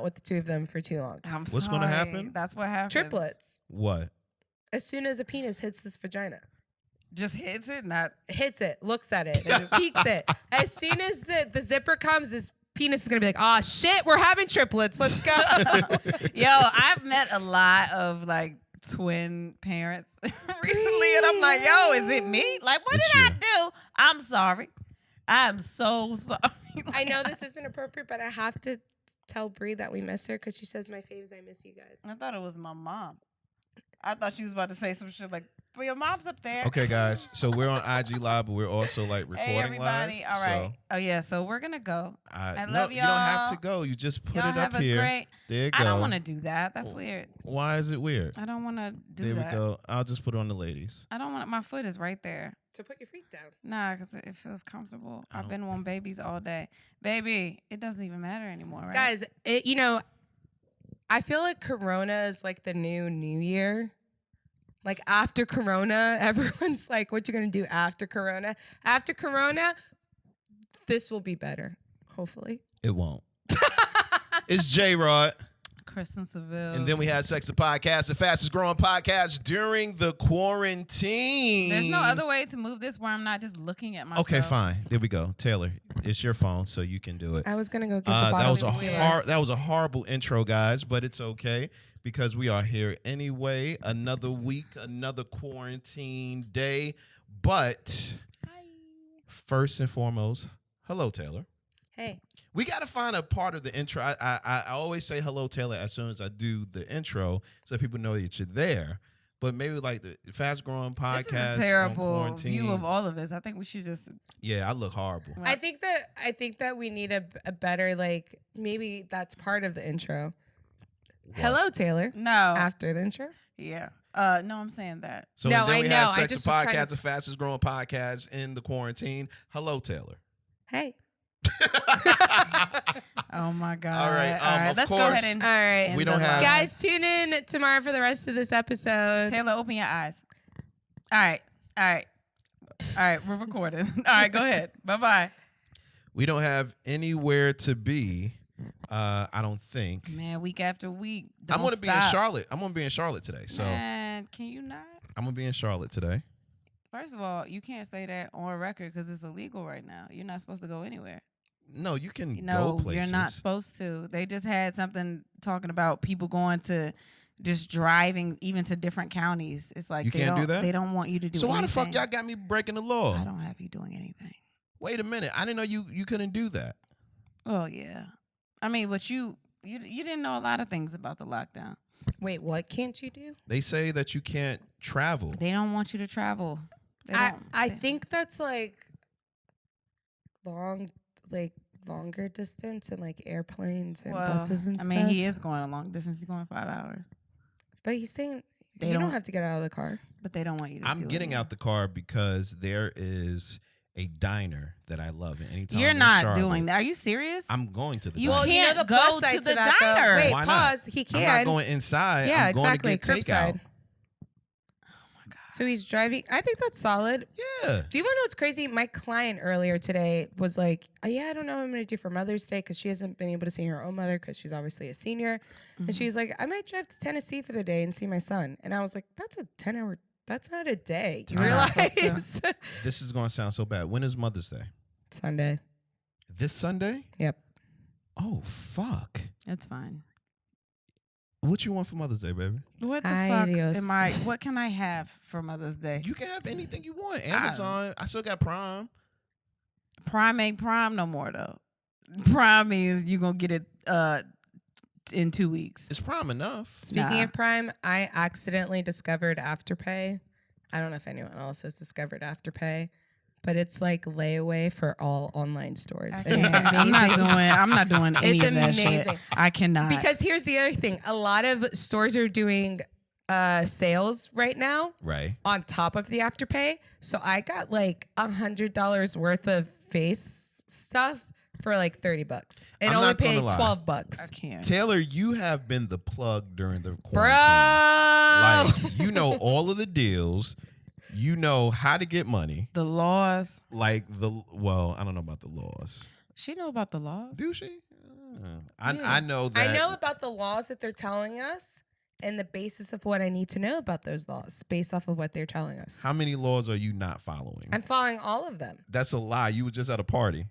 with the two of them for too long. What's going to happen? That's what happens. Triplets. What? As soon as a penis hits this vagina. Just hits it, not hits it, looks at it, peeks it. As soon as the zipper comes, this penis is gonna be like, oh shit, we're having triplets. Let's go. Yo, I've met a lot of like twin parents recently, and I'm like, yo, is it me? Like, what did I do? I'm sorry. I'm so sorry. I know this isn't appropriate, but I have to tell Bree that we miss her because she says my faves. I miss you guys. I thought it was my mom. I thought she was about to say some shit like, but your mom's up there. Okay, guys. So we're on IG Live, but we're also like recording hey, everybody. live. All right. So, yeah. So we're gonna go. I love y'all. You don't have to go. You just put y'all it up here. There you go. I don't want to do that. That's weird. Why is it weird? I don't want to do there that. There we go. I'll just put it on the ladies. I don't want. My foot is right there. So put your feet down. Nah, because it feels comfortable. I've been on babies all day. Baby, it doesn't even matter anymore, right? Guys, I feel like Corona is like the new year. Like after Corona, everyone's like, what you going to do after Corona? After Corona, this will be better, hopefully. It won't. It's J-Rod. Kristen Seville. And then we had Sex the Podcast, the fastest growing podcast during the quarantine. There's no other way to move this where I'm not just looking at myself. Okay, fine. There we go. Taylor, it's your phone, so you can do it. I was going to go get the bottle. That was a horrible intro, guys, but it's okay because we are here anyway. Another week, another quarantine day. But first and foremost, hello, Taylor. Hey. We got to find a part of the intro. I always say hello, Taylor, as soon as I do the intro so people know that you're there. But maybe like the fast growing podcast. This is a terrible view of all of us. I think we should just. Yeah, I look horrible. I think that we need a better, like, maybe that's part of the intro. What? Hello, Taylor. No. After the intro. Yeah. No, I'm saying that. So no, then we have Sex the Podcast, the fastest growing podcast in the quarantine. Hello, Taylor. Hey. Oh my God. All right. Let's go ahead and. All right. We don't have. Guys, tune in tomorrow for the rest of this episode. Taylor, open your eyes. All right. We're recording. All right. Go ahead. Bye-bye. We don't have anywhere to be. I don't think. Man, week after week. I'm going to be in Charlotte. I'm going to be in Charlotte today. So. Man, can you not? I'm going to be in Charlotte today. First of all, you can't say that on record because it's illegal right now. You're not supposed to go anywhere. No, you can go places. You're not supposed to. They just had something talking about people going to just driving even to different counties. It's like you can't do that? They don't want you to do So anything. why the fuck y'all got me breaking the law? I don't have you doing anything. Wait a minute. I didn't know you couldn't do that. Well, yeah. I mean, but you didn't know a lot of things about the lockdown. Wait, what can't you do? They say that you can't travel. They don't want you to travel. I think that's like longer distance and like airplanes and buses and stuff. I mean, he is going a long distance. He's going 5 hours. But he's saying you don't have to get out of the car. But they don't want you to I'm getting out the car because there is a diner that I love. And anytime you're not doing that. Are you serious? I'm going to the diner. Well, you know the plus side to that, diner. Wait, why pause. Not? He can. I'm not going inside. Yeah, I'm going exactly. to get takeout. So he's driving. I think that's solid. Yeah. Do you want to know what's crazy? My client earlier today was like, oh, yeah, I don't know what I'm going to do for Mother's Day because she hasn't been able to see her own mother because she's obviously a senior. Mm-hmm. And she's like, I might drive to Tennessee for the day and see my son. And I was like, that's a 10-hour. That's not a day. You realize? This is going to sound so bad. When is Mother's Day? Sunday. This Sunday? Yep. Oh, fuck. That's fine. What you want for Mother's Day, baby? What the fuck am I? What can I have for Mother's Day? You can have anything you want. Amazon. I still got Prime. Prime ain't Prime no more though. Prime means you gonna get it in 2 weeks. It's Prime enough. Speaking of Prime, I accidentally discovered Afterpay. I don't know if anyone else has discovered Afterpay. But it's like layaway for all online stores. And it's amazing. I'm not doing any of that shit. I cannot. Because here's the other thing. A lot of stores are doing sales right now. Right. On top of the Afterpay. So I got like $100 worth of face stuff for like $30. And only paid $12. I can't. Taylor, you have been the plug during the quarantine. Bro. Like, you know all of the deals. You know how to get money. The laws. Like I don't know about the laws. She know about the laws. Do she? I know that. I know about the laws that they're telling us and the basis of what I need to know about those laws based off of what they're telling us. How many laws are you not following? I'm following all of them. That's a lie. You were just at a party.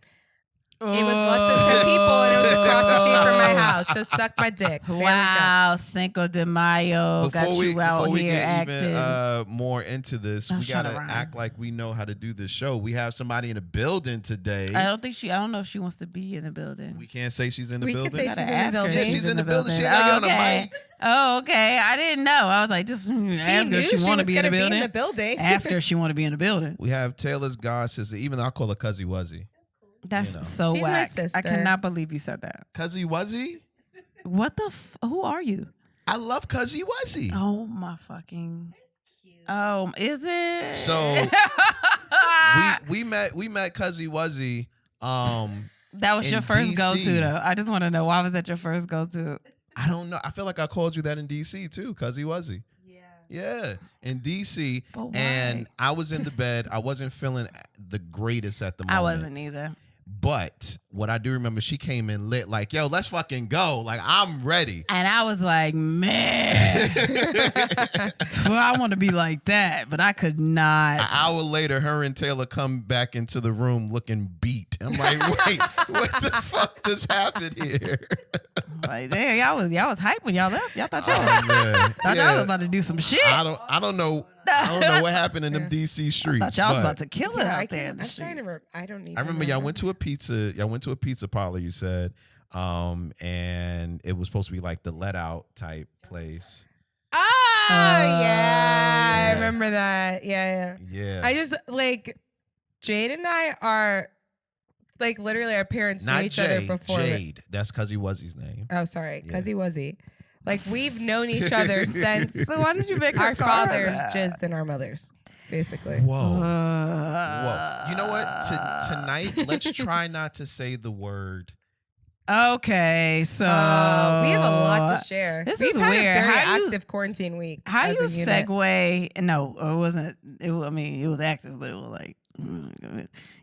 It was less than 10 people, and it was across the street from my house. So suck my dick. There Wow, Cinco de Mayo got you out before we here get acting. even more into this, we trying gotta to rhyme. act like we know how to do this show. We have somebody in the building today. I don't know if she wants to be in the building. We can't say she's in the We building. could say Gotta she's in the ask her if building. Yeah, she's in the building. She ain't gotta get on the mic. Oh, okay. I didn't know. I was like, just ask her if she want to be in the building. Ask her if she want to be in the building. We have Taylor's god sister, even though I call her Cuzzy Wuzzy. That's You know. so She's my whack. sister. I cannot believe you said that. Cuzzy Wuzzy? What the? Who are you? I love Cuzzy Wuzzy. Oh my fucking. Oh, is it? So we met Cuzzy Wuzzy. That was in your first DC. go-to, though. I just want to know, why was that your first go-to? I don't know. I feel like I called you that in DC too, Cuzzy Wuzzy. Yeah, in DC. But why? And I was in the bed. I wasn't feeling the greatest at the moment. I wasn't either. But what I do remember, she came in lit like, yo, let's fucking go. Like, I'm ready. And I was like, man, well, I want to be like that, but I could not. An hour later, her and Taylor come back into the room looking beat. I'm like, wait, what the fuck just happened here? Like, damn, y'all was hyped when y'all left. Y'all thought y'all, Man. thought y'all was about to do some shit. I don't know what happened in them DC streets. Thought y'all was but about to kill it Yeah, out there. in the I'm trying to. streets. I don't even. I remember y'all went to a pizza parlor, you said, and it was supposed to be like the let out type place. Oh, yeah. yeah. I remember that. Yeah. Yeah. I just, like, Jade and I are, like, literally our parents knew Not each other Jade, before. Jade. That's Cuzzy Wuzzy's name. Oh, sorry. Yeah. Cuzzy Wuzzy. Like, we've known each other since So why did you make her our call her fathers that? jizzed in our mothers, basically. Whoa. Whoa. You know what? Tonight, let's try not to say the word. Okay, so We have a lot to share. This We've is had weird. a very How you- active quarantine week. how as you a unit. segue? No, it wasn't. I mean, it was active, but it was like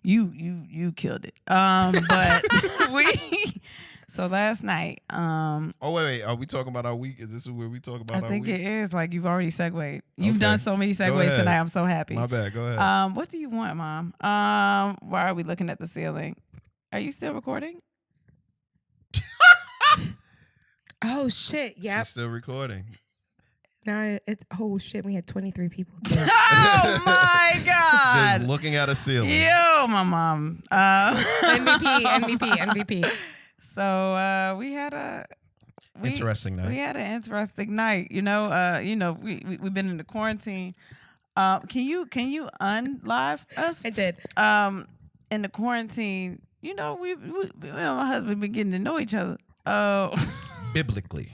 you killed it. But we. So last night, Oh, wait. Are we talking about our week? Is this where we talk about I our think week? it is like you've already segued. You've Okay. done so many Go segues ahead. tonight. I'm so happy. My bad. Go ahead. What do you want, Mom? Why are we looking at the ceiling? Are you still recording? Oh, shit. Yeah. She's still recording. Now it's, oh, shit. We had 23 people. Oh my God! Just looking at a ceiling. Yo, my mom. MVP. So we had a Interesting night. We had an interesting night. We've been in the quarantine. Can you unlive us? I did. In the quarantine, we and my husband been getting to know each other. Oh. Biblically.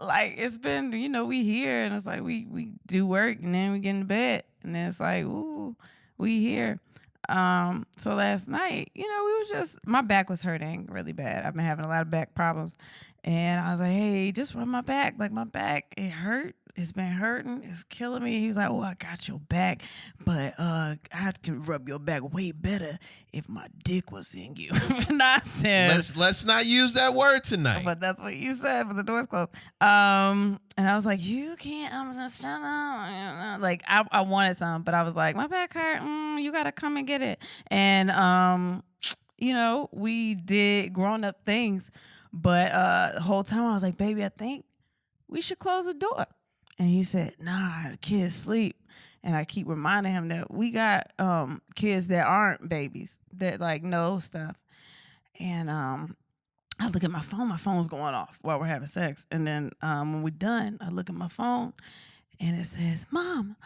Like it's been, we here and it's like we do work and then we get in bed and then it's like, ooh, we here. So last night, we was just, my back was hurting really bad. I've been having a lot of back problems. And I was like, hey, just rub my back. Like my back, it hurt. It's been hurting. It's killing me. He was like, oh, I got your back. But I can rub your back way better if my dick was in you. And I said, Let's not use that word tonight. but that's what you said, but the door's closed. And I was like, you can't understand. Like, I wanted some, but I was like, my back hurt. You got to come and get it. And, we did grown-up things. But the whole time I was like, baby, I think we should close the door. And he said, nah, the kids sleep. And I keep reminding him that we got kids that aren't babies, that like know stuff. And I look at my phone. My phone's going off while we're having sex. And then when we're done, I look at my phone and it says, Mom,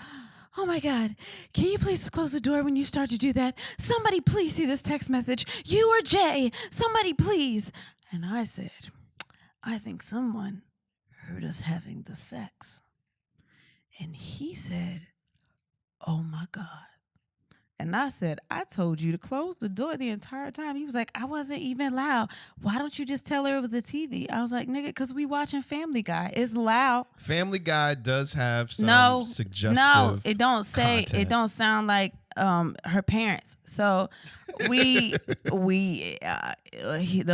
oh my God, can you please close the door when you start to do that? Somebody please see this text message. You or Jay, somebody please. And I said, I think someone heard us having the sex. And he said, oh my God. And I said, I told you to close the door the entire time. He was like, I wasn't even loud. Why don't you just tell her it was the TV? I was like, nigga, because we watching Family Guy. It's loud. Family Guy does have some suggestive No, it don't say, content. it don't sound like her parents. So the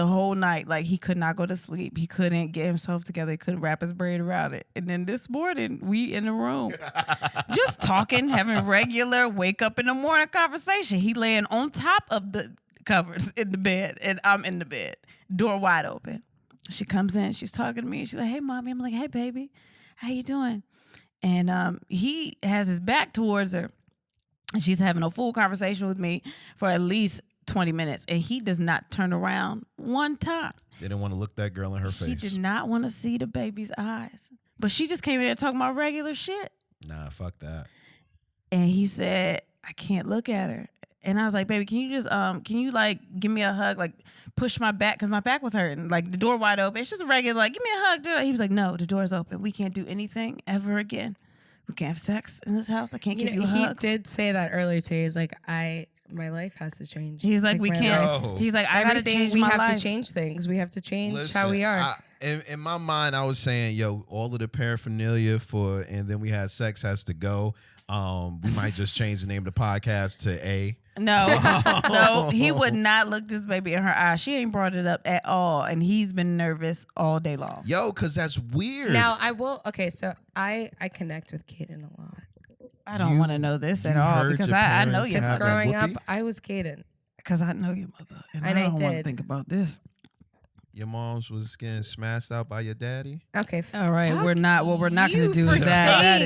whole night, like, he could not go to sleep. He couldn't get himself together. He couldn't wrap his brain around it. And then this morning, we in the room just talking, having regular wake up in the morning conversation. He laying on top of the covers in the bed, and I'm in the bed, door wide open. She comes in, she's talking to me, and she's like, "Hey, mommy." I'm like, "Hey, baby, how you doing?" And he has his back towards her, and she's having a full conversation with me for at least 20 minutes, and he does not turn around one time. Didn't want to look that girl in her face. He did not want to see the baby's eyes. But she just came in there talking about regular shit. Nah, fuck that. And he said, "I can't look at her." And I was like, "Baby, can you like give me a hug, like push my back, because my back was hurting, like the door wide open. It's just a regular, like, give me a hug." Dude. He was like, "No, the door's open. We can't do anything ever again. We can't have sex in this house. I can't give you hugs." He did say that earlier today. He's like, my life has to change. He's like, we can't. No. He's like, I gotta change my life. We have to change things. We have to change how we are. In my mind, I was saying, yo, all of the paraphernalia and then we had sex has to go. We might just change the name of the podcast to A. No, he would not look this baby in her eyes. She ain't brought it up at all, and he's been nervous all day long. Yo, because that's weird. Now, I will, okay, so I connect with Kaden a lot. I don't want to know this at all, because I know you. Because growing up, I was Kaden. Because I know your mother, and I don't want to think about this. Your mom's was getting smashed out by your daddy? Okay. All right. We're not going to do that. That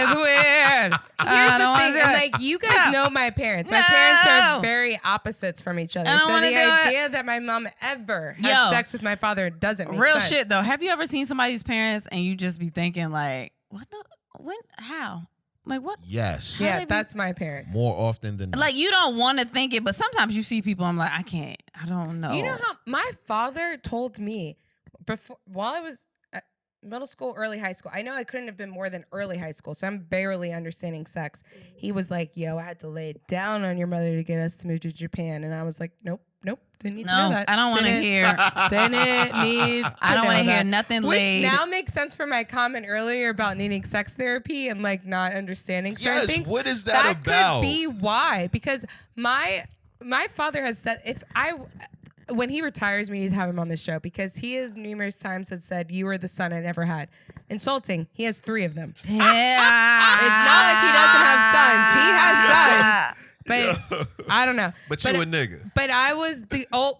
is weird. Here's the thing. I'm like, you guys know my parents. My parents are very opposites from each other. So the idea that my mom ever had sex with my father doesn't make sense. Real shit, though. Have you ever seen somebody's parents and you just be thinking, like, what the, when, how? Like, what? Yes. Yeah, that's my parents. More often than not. Like, you don't want to think it, but sometimes you see people, I'm like, I don't know. You know how my father told me before, while I was at middle school, early high school, I know I couldn't have been more than early high school, so I'm barely understanding sex. He was like, "Yo, I had to lay it down on your mother to get us to move to Japan." And I was like, nope, didn't need to know that. I don't want to hear. Didn't need to I don't want to hear nothing laid. Which now makes sense for my comment earlier about needing sex therapy and like not understanding certain things. What is that about? That could be why, because my father has said when he retires, we need to have him on the show, because he has numerous times had said, "You were the son I never had." Insulting. He has 3 of them. Yeah. It's not like he doesn't have sons. He has sons. But I don't know. But you a nigga. But I was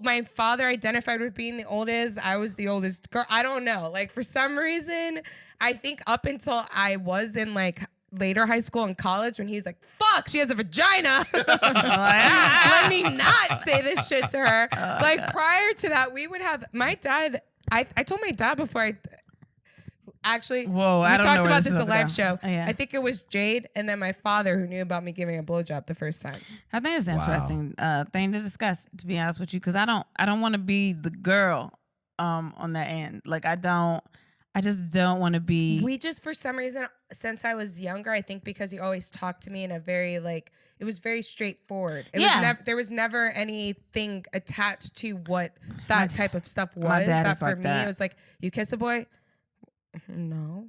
my father identified with being the oldest. I was the oldest girl. I don't know. Like, for some reason, I think up until I was in like later high school and college, when he's like, "Fuck, she has a vagina." Let me not say this shit to her. Like, prior to that, we would have my dad. I told my dad before we talked about this at a live show. Oh, yeah. I think it was Jade and then my father who knew about me giving a blowjob the first time. I think it's an interesting thing to discuss, to be honest with you, because I don't want to be the girl on that end. Like, I just don't want to be. We just, for some reason, since I was younger, I think because he always talked to me in a very, like, it was very straightforward. There was never anything attached to what that type of stuff was. That for me, it was like, you kiss a boy? No.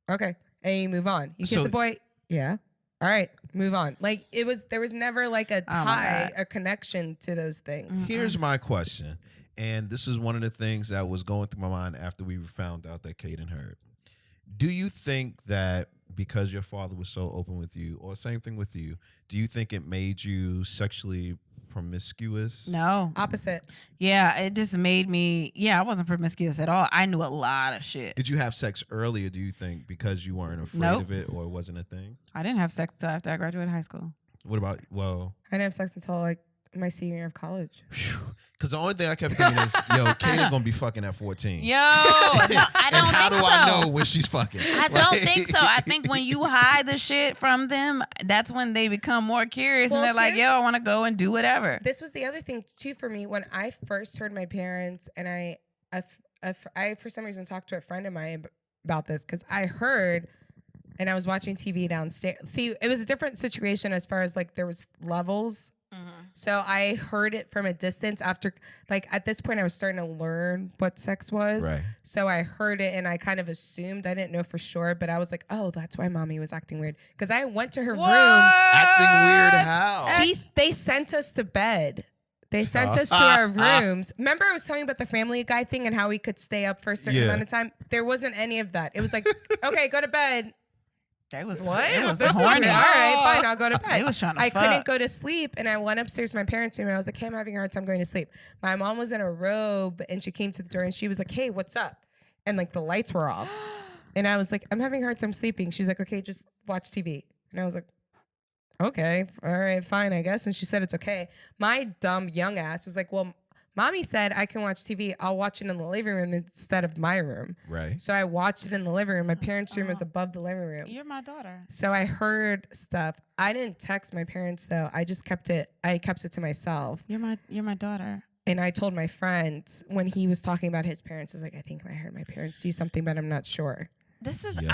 Okay. And you move on. You kiss a boy? Yeah. All right. Move on. Like, there was never like a tie, a connection to those things. Here's my question. And this is one of the things that was going through my mind after we found out that Kaden heard. Do you think that because your father was so open with you, or same thing with you, do you think it made you sexually promiscuous? No. Opposite. Yeah, it just made me, I wasn't promiscuous at all. I knew a lot of shit. Did you have sex earlier, do you think, because you weren't afraid of it, or it wasn't a thing? I didn't have sex until after I graduated high school. What about, I didn't have sex until like my senior year of college. Because the only thing I kept thinking is, Kaden gonna be fucking at 14. Yo, no, I don't think so. How do I know when she's fucking? I don't think so. I think when you hide the shit from them, that's when they become more curious, and they're like, "Yo, I want to go and do whatever." This was the other thing too for me when I first heard my parents, and I for some reason talked to a friend of mine about this, because I heard. And I was watching TV downstairs. See, it was a different situation as far as like there was levels. So I heard it from a distance after, like, at this point I was starting to learn what sex was. Right. So I heard it and I kind of assumed, I didn't know for sure, but I was like, oh, that's why mommy was acting weird. Because I went to her room. Acting weird how? They sent us to bed. They sent us to our rooms. Remember I was telling you about the Family Guy thing and how we could stay up for a certain amount of time? There wasn't any of that. It was like, okay, go to bed. That was What? It was This is horny. all right, fine, I'll go to bed. They was trying to I fuck. couldn't go to sleep, and I went upstairs to my parents' room, and I was like, hey, I'm having a hard time going to sleep. My mom was in a robe, and she came to the door, and she was like, hey, what's up? And, like, the lights were off. And I was like, I'm having a hard time sleeping. She's like, okay, just watch TV. And I was like, okay, all right, fine, I guess. And she said it's okay. My dumb young ass was like, well, mommy said I can watch TV. I'll watch it in the living room instead of my room. Right. So I watched it in the living room. My parents' room was above the living room. You're my daughter. So I heard stuff. I didn't text my parents though. I just kept it to myself. You're my daughter. And I told my friend when he was talking about his parents, I was like, I think I heard my parents do something, but I'm not sure. This is Yo.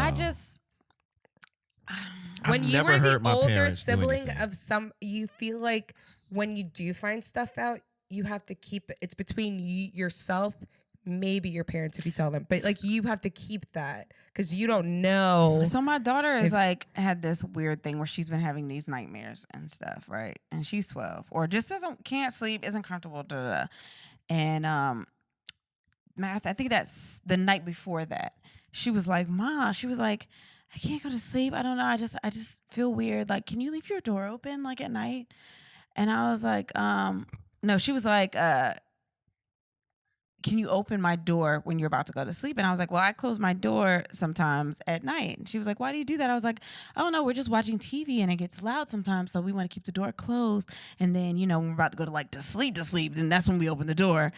When I've you never were heard the my older parents do sibling anything. of some, you feel like when you do find stuff out, you have to keep it. It's between yourself, maybe your parents if you tell them, but like you have to keep that because you don't know. So my daughter is had this weird thing where she's been having these nightmares and stuff, right? And she's 12, or just can't sleep, isn't comfortable. And I think that's the night before that. She was like, "Ma," she was like, "I can't go to sleep. I don't know. I just feel weird. Like, can you leave your door open like at night?" And I was like, no. She was like, can you open my door when you're about to go to sleep? And I was like, well, I close my door sometimes at night. And she was like, why do you do that? I was like, oh no, we're just watching TV and it gets loud sometimes. So we want to keep the door closed. And then, when we're about to go to sleep, then that's when we open the door.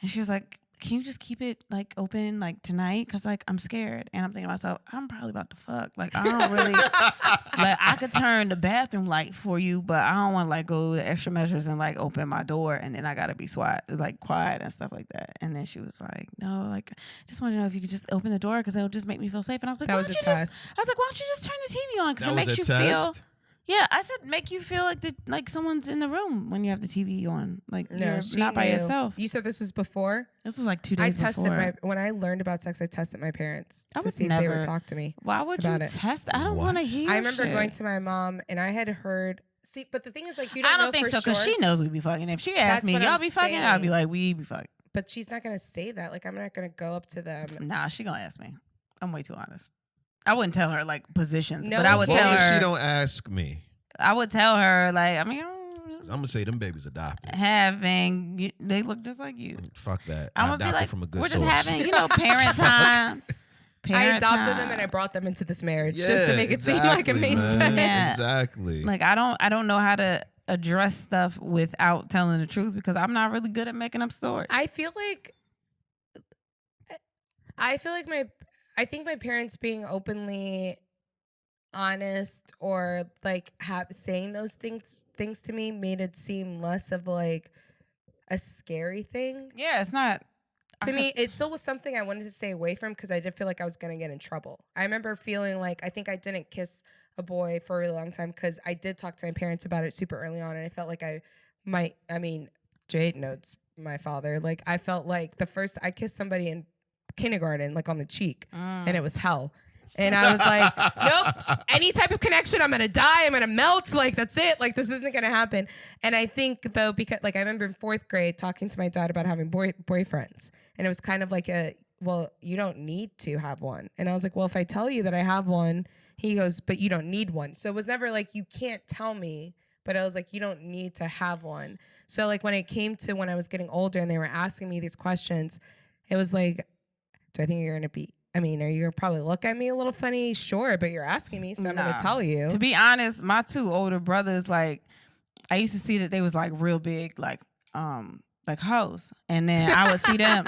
And she was like, can you just keep it like open like tonight? Cause like I'm scared. And I'm thinking to myself, I'm probably about to fuck. Like I don't really like I could turn the bathroom light for you, but I don't want to like go to extra measures and like open my door and then I gotta be quiet and stuff like that. And then she was like, no, like just want to know if you could just open the door because it'll just make me feel safe. And I was like, That was a test. I was like, why don't you just turn the TV on? Because That it was makes a you test? feel. Yeah, I said make you feel like someone's in the room when you have the TV on. Like you're she not by knew. yourself. You said this was before? This was like 2 I days tested before. when I learned about sex, I tested my parents I to would see if they never- would talk to me. Why would you about it. test? I don't What? want to hear. I remember shit. going to my mom and I had heard, see, but the thing is like, you don't I know don't think for so because sure, she knows we be fucking. If she That's asked me, what y'all I'm be fucking, I'd be saying. like, we be fucking. but she's not going to say that. Like, I'm not going to go up to them. Nah, she gonna ask me. I'm way too honest. I wouldn't tell her like positions, No, but I As would long tell as she her. don't ask me, I would tell her like, I mean, I'm gonna say them babies adopted. they look just like you. Fuck that. I'm I gonna be adopted like, from a good we're source. just having, parent time. I Parent adopted time. them and I brought them into this marriage just to make it seem like it exactly, made man. sense. Yeah. Exactly. Like I don't know how to address stuff without telling the truth because I'm not really good at making up stories. I think my parents being openly honest or like saying those things to me made it seem less of like a scary thing. Yeah, it's not. To me, it still was something I wanted to stay away from because I did feel like I was going to get in trouble. I remember feeling like I think I didn't kiss a boy for a really long time because I did talk to my parents about it super early on and I felt like Jade knows my father. Like I felt like the first I kissed somebody in kindergarten, like on the cheek, and it was hell. And I was like, nope, any type of connection, I'm going to die. I'm going to melt. Like, that's it. Like, this isn't going to happen. And I think, though, because, like, I remember in 4th grade talking to my dad about having boyfriends. And it was kind of like well, you don't need to have one. And I was like, well, if I tell you that I have one, he goes, but you don't need one. So it was never like, you can't tell me. But I was like, you don't need to have one. So, like, when it came to when I was getting older and they were asking me these questions, it was like, do I think you're going to be... are you going to probably look at me a little funny? Sure, but you're asking me, so I'm going to tell you. To be honest, my 2 older brothers, like, I used to see that they was, like, real big, like hoes. And then I would see them,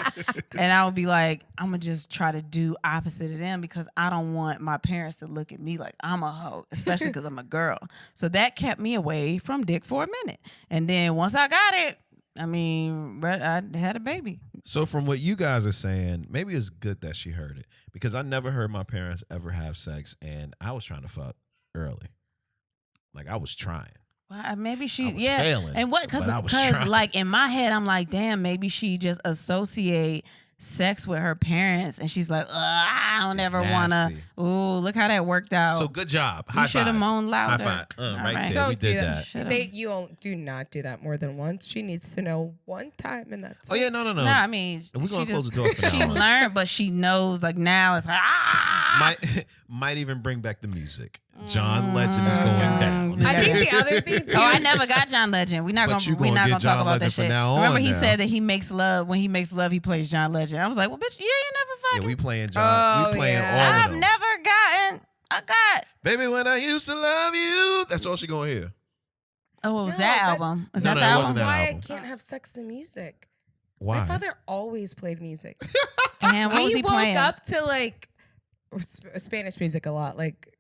and I would be like, I'm going to just try to do opposite of them because I don't want my parents to look at me like I'm a hoe, especially because I'm a girl. So that kept me away from dick for a minute. And then once I got it, I had a baby. So from what you guys are saying, maybe it's good that she heard it because I never heard my parents ever have sex, and I was trying to fuck early. Like I was trying. Well, maybe she, I was failing, and what? but I was Because trying. like in my head, I'm like, damn, maybe she just associate sex with her parents, and she's like, I don't It's ever wanna. nasty. Ooh, look how that worked out. So good job. High You should have five. moaned louder. High five. All Right right. there. Don't We do did that. that. Should've. You don't do not do that more than once. She needs to know one time, and that's Oh it. yeah, no. No, I mean, We're gonna she close just- the door for She now on. learned, but she knows. Like now, it's like Might even bring back the music. John Legend is going down. I think the other thing too. Oh, I is- never got John Legend. We're not But gonna you we're gonna not get gonna John talk about Legend that from shit. now on Remember, he now. said that he makes love. When he makes love, he plays John Legend. I was like, well, bitch, you ain't never Yeah, fucking. we playing John. Oh, we playing yeah. all I've of them. never gotten. I got. Baby, when I used to love you. That's all she gonna hear. Oh, it was No, that that's- album. Is No, that no, the it album? wasn't that why album. I can't have sex to music. Why? My father always played music. Damn, what was We he woke playing? up to like Spanish music a lot, like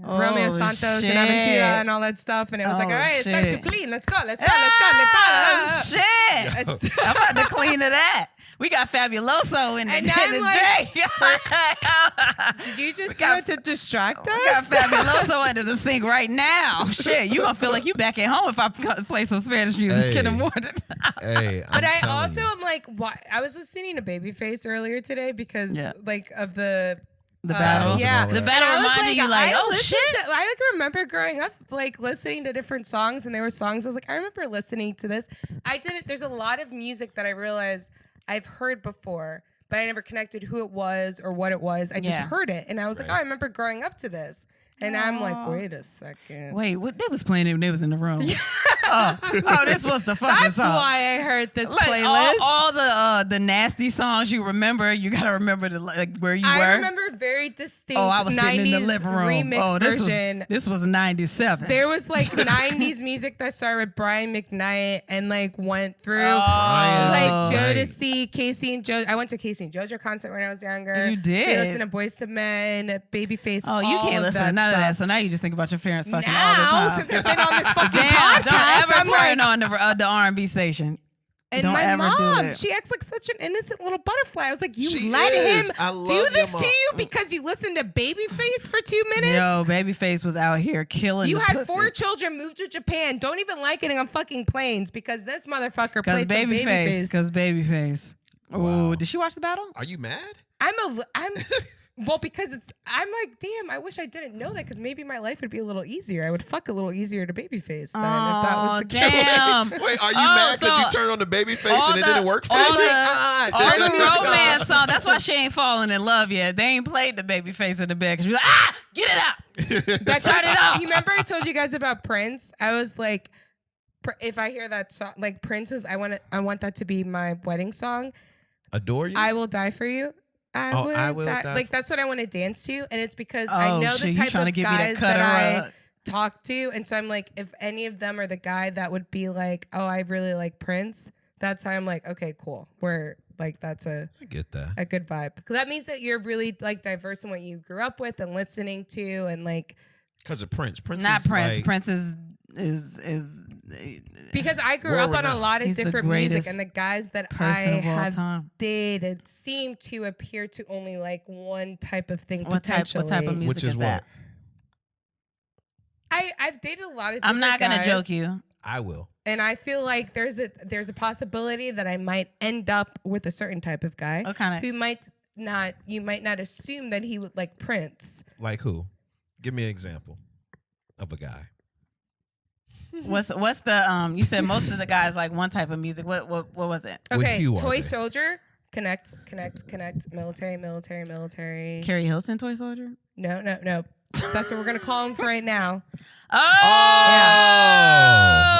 Oh, Romeo Santos shit. and Aventura and all that stuff. And it was like, Oh, all right, it's time to shit. clean. Let's go. Let's go. Ah, Let's go. shit! Let's go. I'm about to clean to that. We got Fabuloso in the, And in I'm the like- J. Did you just We got- do it to distract We got us? Fabuloso under the sink right now. Shit, you gonna feel like you back at home if I play some Spanish music in the Hey. morning. Hey, But I telling also you. am like, why? I was listening to Babyface earlier today because, Yeah. like, of the The battle. yeah, and all The that. battle And I was reminded you like, I oh listened shit. I like remember growing up, like listening to different songs, and there were songs I was like, I remember listening to this. I did it. There's a lot of music that I realized I've heard before, but I never connected who it was or what it was. I just Yeah. heard it, and I was like, oh, Right. I remember growing up to this, and I'm like, Aw. wait a second. Wait, what? They was playing it when they was in the room. oh, this was the fucking That's song. why I heard this Like playlist. all the nasty songs you remember, you gotta remember like where you I were. remember very distinct. Oh, I was 90s sitting in the living room. remix Oh, version. this was '97. There was like 90s music that started with Brian McKnight and like went through Brian like McKnight. Jodeci, Casey and Joe. I went to Casey and JoJo concert when I was younger. You did? I listened to Boyz II Men, Babyface. Oh, you all can't of listen to none of stuff. that. So now you just think about your parents fucking all Now, the time. since I've been on this fucking Damn, podcast, don't ever I'm turn like, on the R&B station. and don't my ever do mom, it. she acts like such an innocent little butterfly. I was like, you She let is. him I love do your this mom. to you because you listened to Babyface for 2 minutes? Yo, Babyface was out here killing You the had pussy. 4 children, moved to Japan, don't even like getting on fucking planes because this motherfucker Cause played some Babyface. Cause Babyface. Wow. Ooh, did she watch the battle? Are you mad? I'm well, because I'm like, damn, I wish I didn't know that because maybe my life would be a little easier. I would fuck a little easier to Babyface than if that was the case. damn. Wait, are you Oh, mad because so you turned on the baby face all and it the- didn't work for all you? the- All turn the the music off. romance song. That's why she ain't falling in love yet. They ain't played the Babyface in the bed because she was like, get it out. That's Turn it off. You remember I told you guys about Prince? I was like, if I hear that song, like Prince's, I want that to be my wedding song. Adore you? I will die for you. I will die Like for- that's what I want to dance to, and it's because I Oh, know shit, the you type trying to of give me that guys cutter that I rug. talk to, and so I'm like, if any of them are the guy that would be like, oh, I really like Prince. That's how I'm like, okay, cool. We're like, that's I get that. a good vibe. 'Cause that means that you're really like diverse in what you grew up with and listening to, and like Because of Prince. Prince Not is Prince. like- Prince is because I grew Where up we're on a not. lot of He's the different music, greatest and the guys that I person of all have time. dated seem to appear to only like one type of thing What type potentially. of music Which is that? I've dated a lot of different I'm not gonna guys, joke you. I will. and I feel like there's a possibility that I might end up with a certain type of guy What kind of? who you might not assume that he would like Prince. Like who? Give me an example of a guy. What's the You said most of the guys like one type of music. What was it? What Okay, hue are Toy they? Soldier, connect, military. Carrie Hilson, Toy Soldier. No. That's what we're gonna call him for right now. Oh,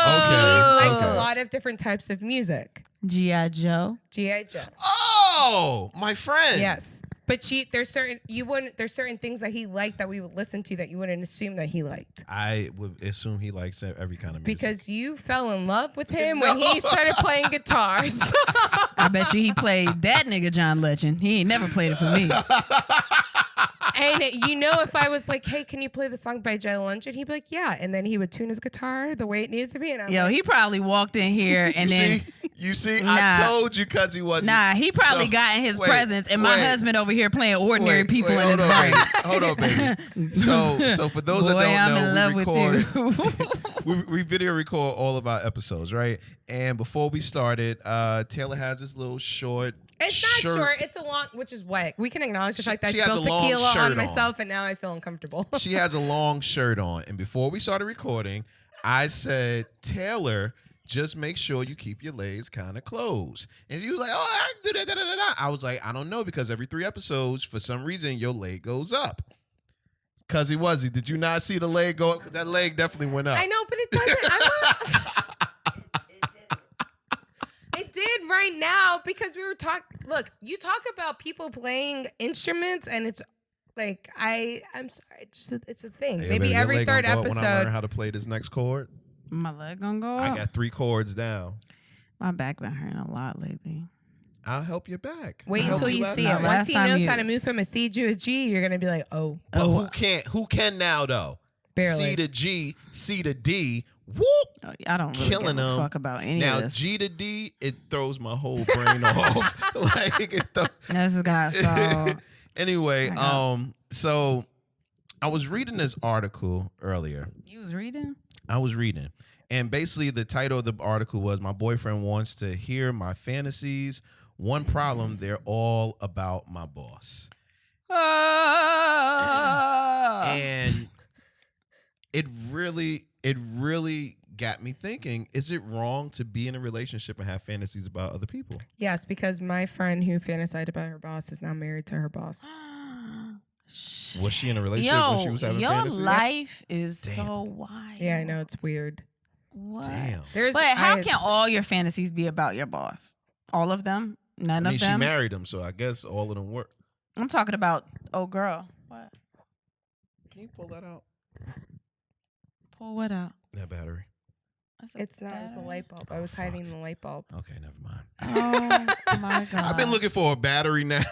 Oh, Like okay. a lot of different types of music. G.I. Joe. G.I. Joe. Oh, my friend. Yes. But there's certain things that he liked that we would listen to that you wouldn't assume that he liked. I would assume he likes every kind of music. Because you fell in love with him when he started playing guitars. I bet you he played that nigga John Legend. He ain't never played it for me. And if I was like, hey, can you play the song by John Legend? He'd be like, yeah. And then he would tune his guitar the way it needed to be. And I'm Yo, like, he probably walked in here and then You see, Nah. I told you because he wasn't. he probably So- got in his wait, presence and my wait. husband over here playing ordinary people in his hold on, brain. baby. Hold on, baby. So for those Boy, that I'm don't in know, love we with record. you. we video record all of our episodes, right? And before we started, Taylor has this little short. It's not short. It's a long, which is what we can acknowledge the fact that I she has spilled a long tequila shirt on on. myself, and now I feel uncomfortable. She has a long shirt on, and before we started recording, I said, Taylor, just make sure you keep your legs kind of closed. And you was like, oh, I do that, da, da, da, da. I was like, I don't know, because every 3 episodes, for some reason, your leg goes up. Cuzzy Wuzzy, did you not see the leg go up? That leg definitely went up. I know, but it doesn't. It did right now because we were talking. Look, you talk about people playing instruments, and it's like I'm sorry, it's a thing. Hey, maybe baby, your every leg third gonna go up when I episode. learn how to play this next chord. My leg gonna go I up. got 3 chords down. My back been hurting a lot lately. I'll help you back. Wait I'll until help you last see time. it. Once he Last time knows you- how to move from a C to a G, you're gonna be like, oh, But who can now though? barely. C to G, C to D. Whoop. I don't really Killing give a them. fuck about any Now of this. G to D, it throws my whole brain off. Like This guy, so anyway, I got- so I was reading this article earlier. you was reading? I was reading. And basically the title of the article was My Boyfriend Wants to Hear My Fantasies. One problem, they're all about my boss. And it really got me thinking, is it wrong to be in a relationship and have fantasies about other people? Yes, because my friend who fantasized about her boss is now married to her boss. Was she in a relationship when she was having your fantasies? life is Damn. so wild. Yeah, I know, it's weird. What? Damn. But how can all your fantasies be about your boss? All of them? None I mean, of she them? married him, so I guess all of them work. I'm talking about, oh girl. What? Can you pull that out? Pull what out? That battery. That's a It's not, it was the battery? light bulb. I was hiding the light bulb. Okay, never mind. Oh my god! I've been looking for a battery now.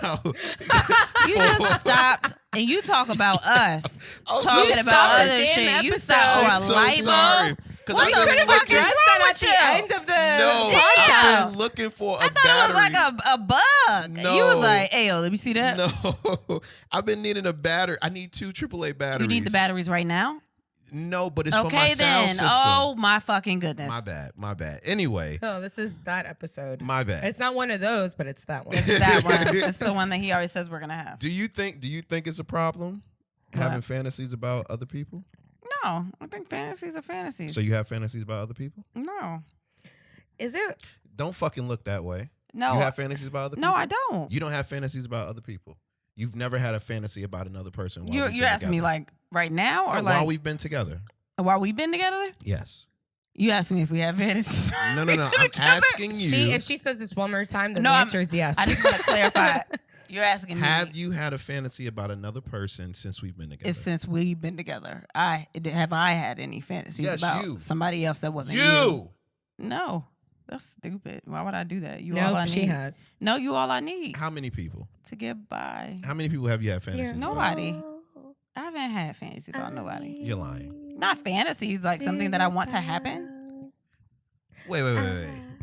You just stopped, and you talk about us I'm talking so about sorry. other shit. You episode. stopped for I'm a so light sorry. bulb. 'Cause What I've the been fuck looking- is wrong with you? of the No, Damn. I've been looking for a I thought battery. it was like a bug. No. You was like, "Hey, yo, let me see that." No, I've been needing a battery. I need 2 AAA batteries. You need the batteries right now. No, but it's for my Okay, sound then. system. Oh my fucking goodness. My bad. Anyway, Oh, this is that episode. my bad. It's not one of those, but it's that one. It's that one. It's the one that he always says we're gonna have. Do you think it's a problem having What? fantasies about other people? No, I think fantasies are fantasies. So you have fantasies about other people? No, Is it? Don't fucking look that way. no, You have fantasies about other people? no, I don't. You don't have fantasies about other people. You've never had a fantasy about another person. While You're we've been asking me together. like right now or No, like while we've been together. while we've been together? Yes. You asked me if we have fantasies. No. I'm asking you. If she says this one more time, then No, the I'm- answer is yes. I just want to clarify. You're asking me Have you had a fantasy about another person since we've been together? if since we've been together, I had any fantasies Yes, about you. somebody else that wasn't you. No, that's stupid. Why would I do that? You all I Nope, need. she has. No, you all I need How many people? to get by. How many people have you had fantasies about? Nobody. I haven't had fantasies about nobody. You're lying. Not fantasies, like something that I want to happen. Wait.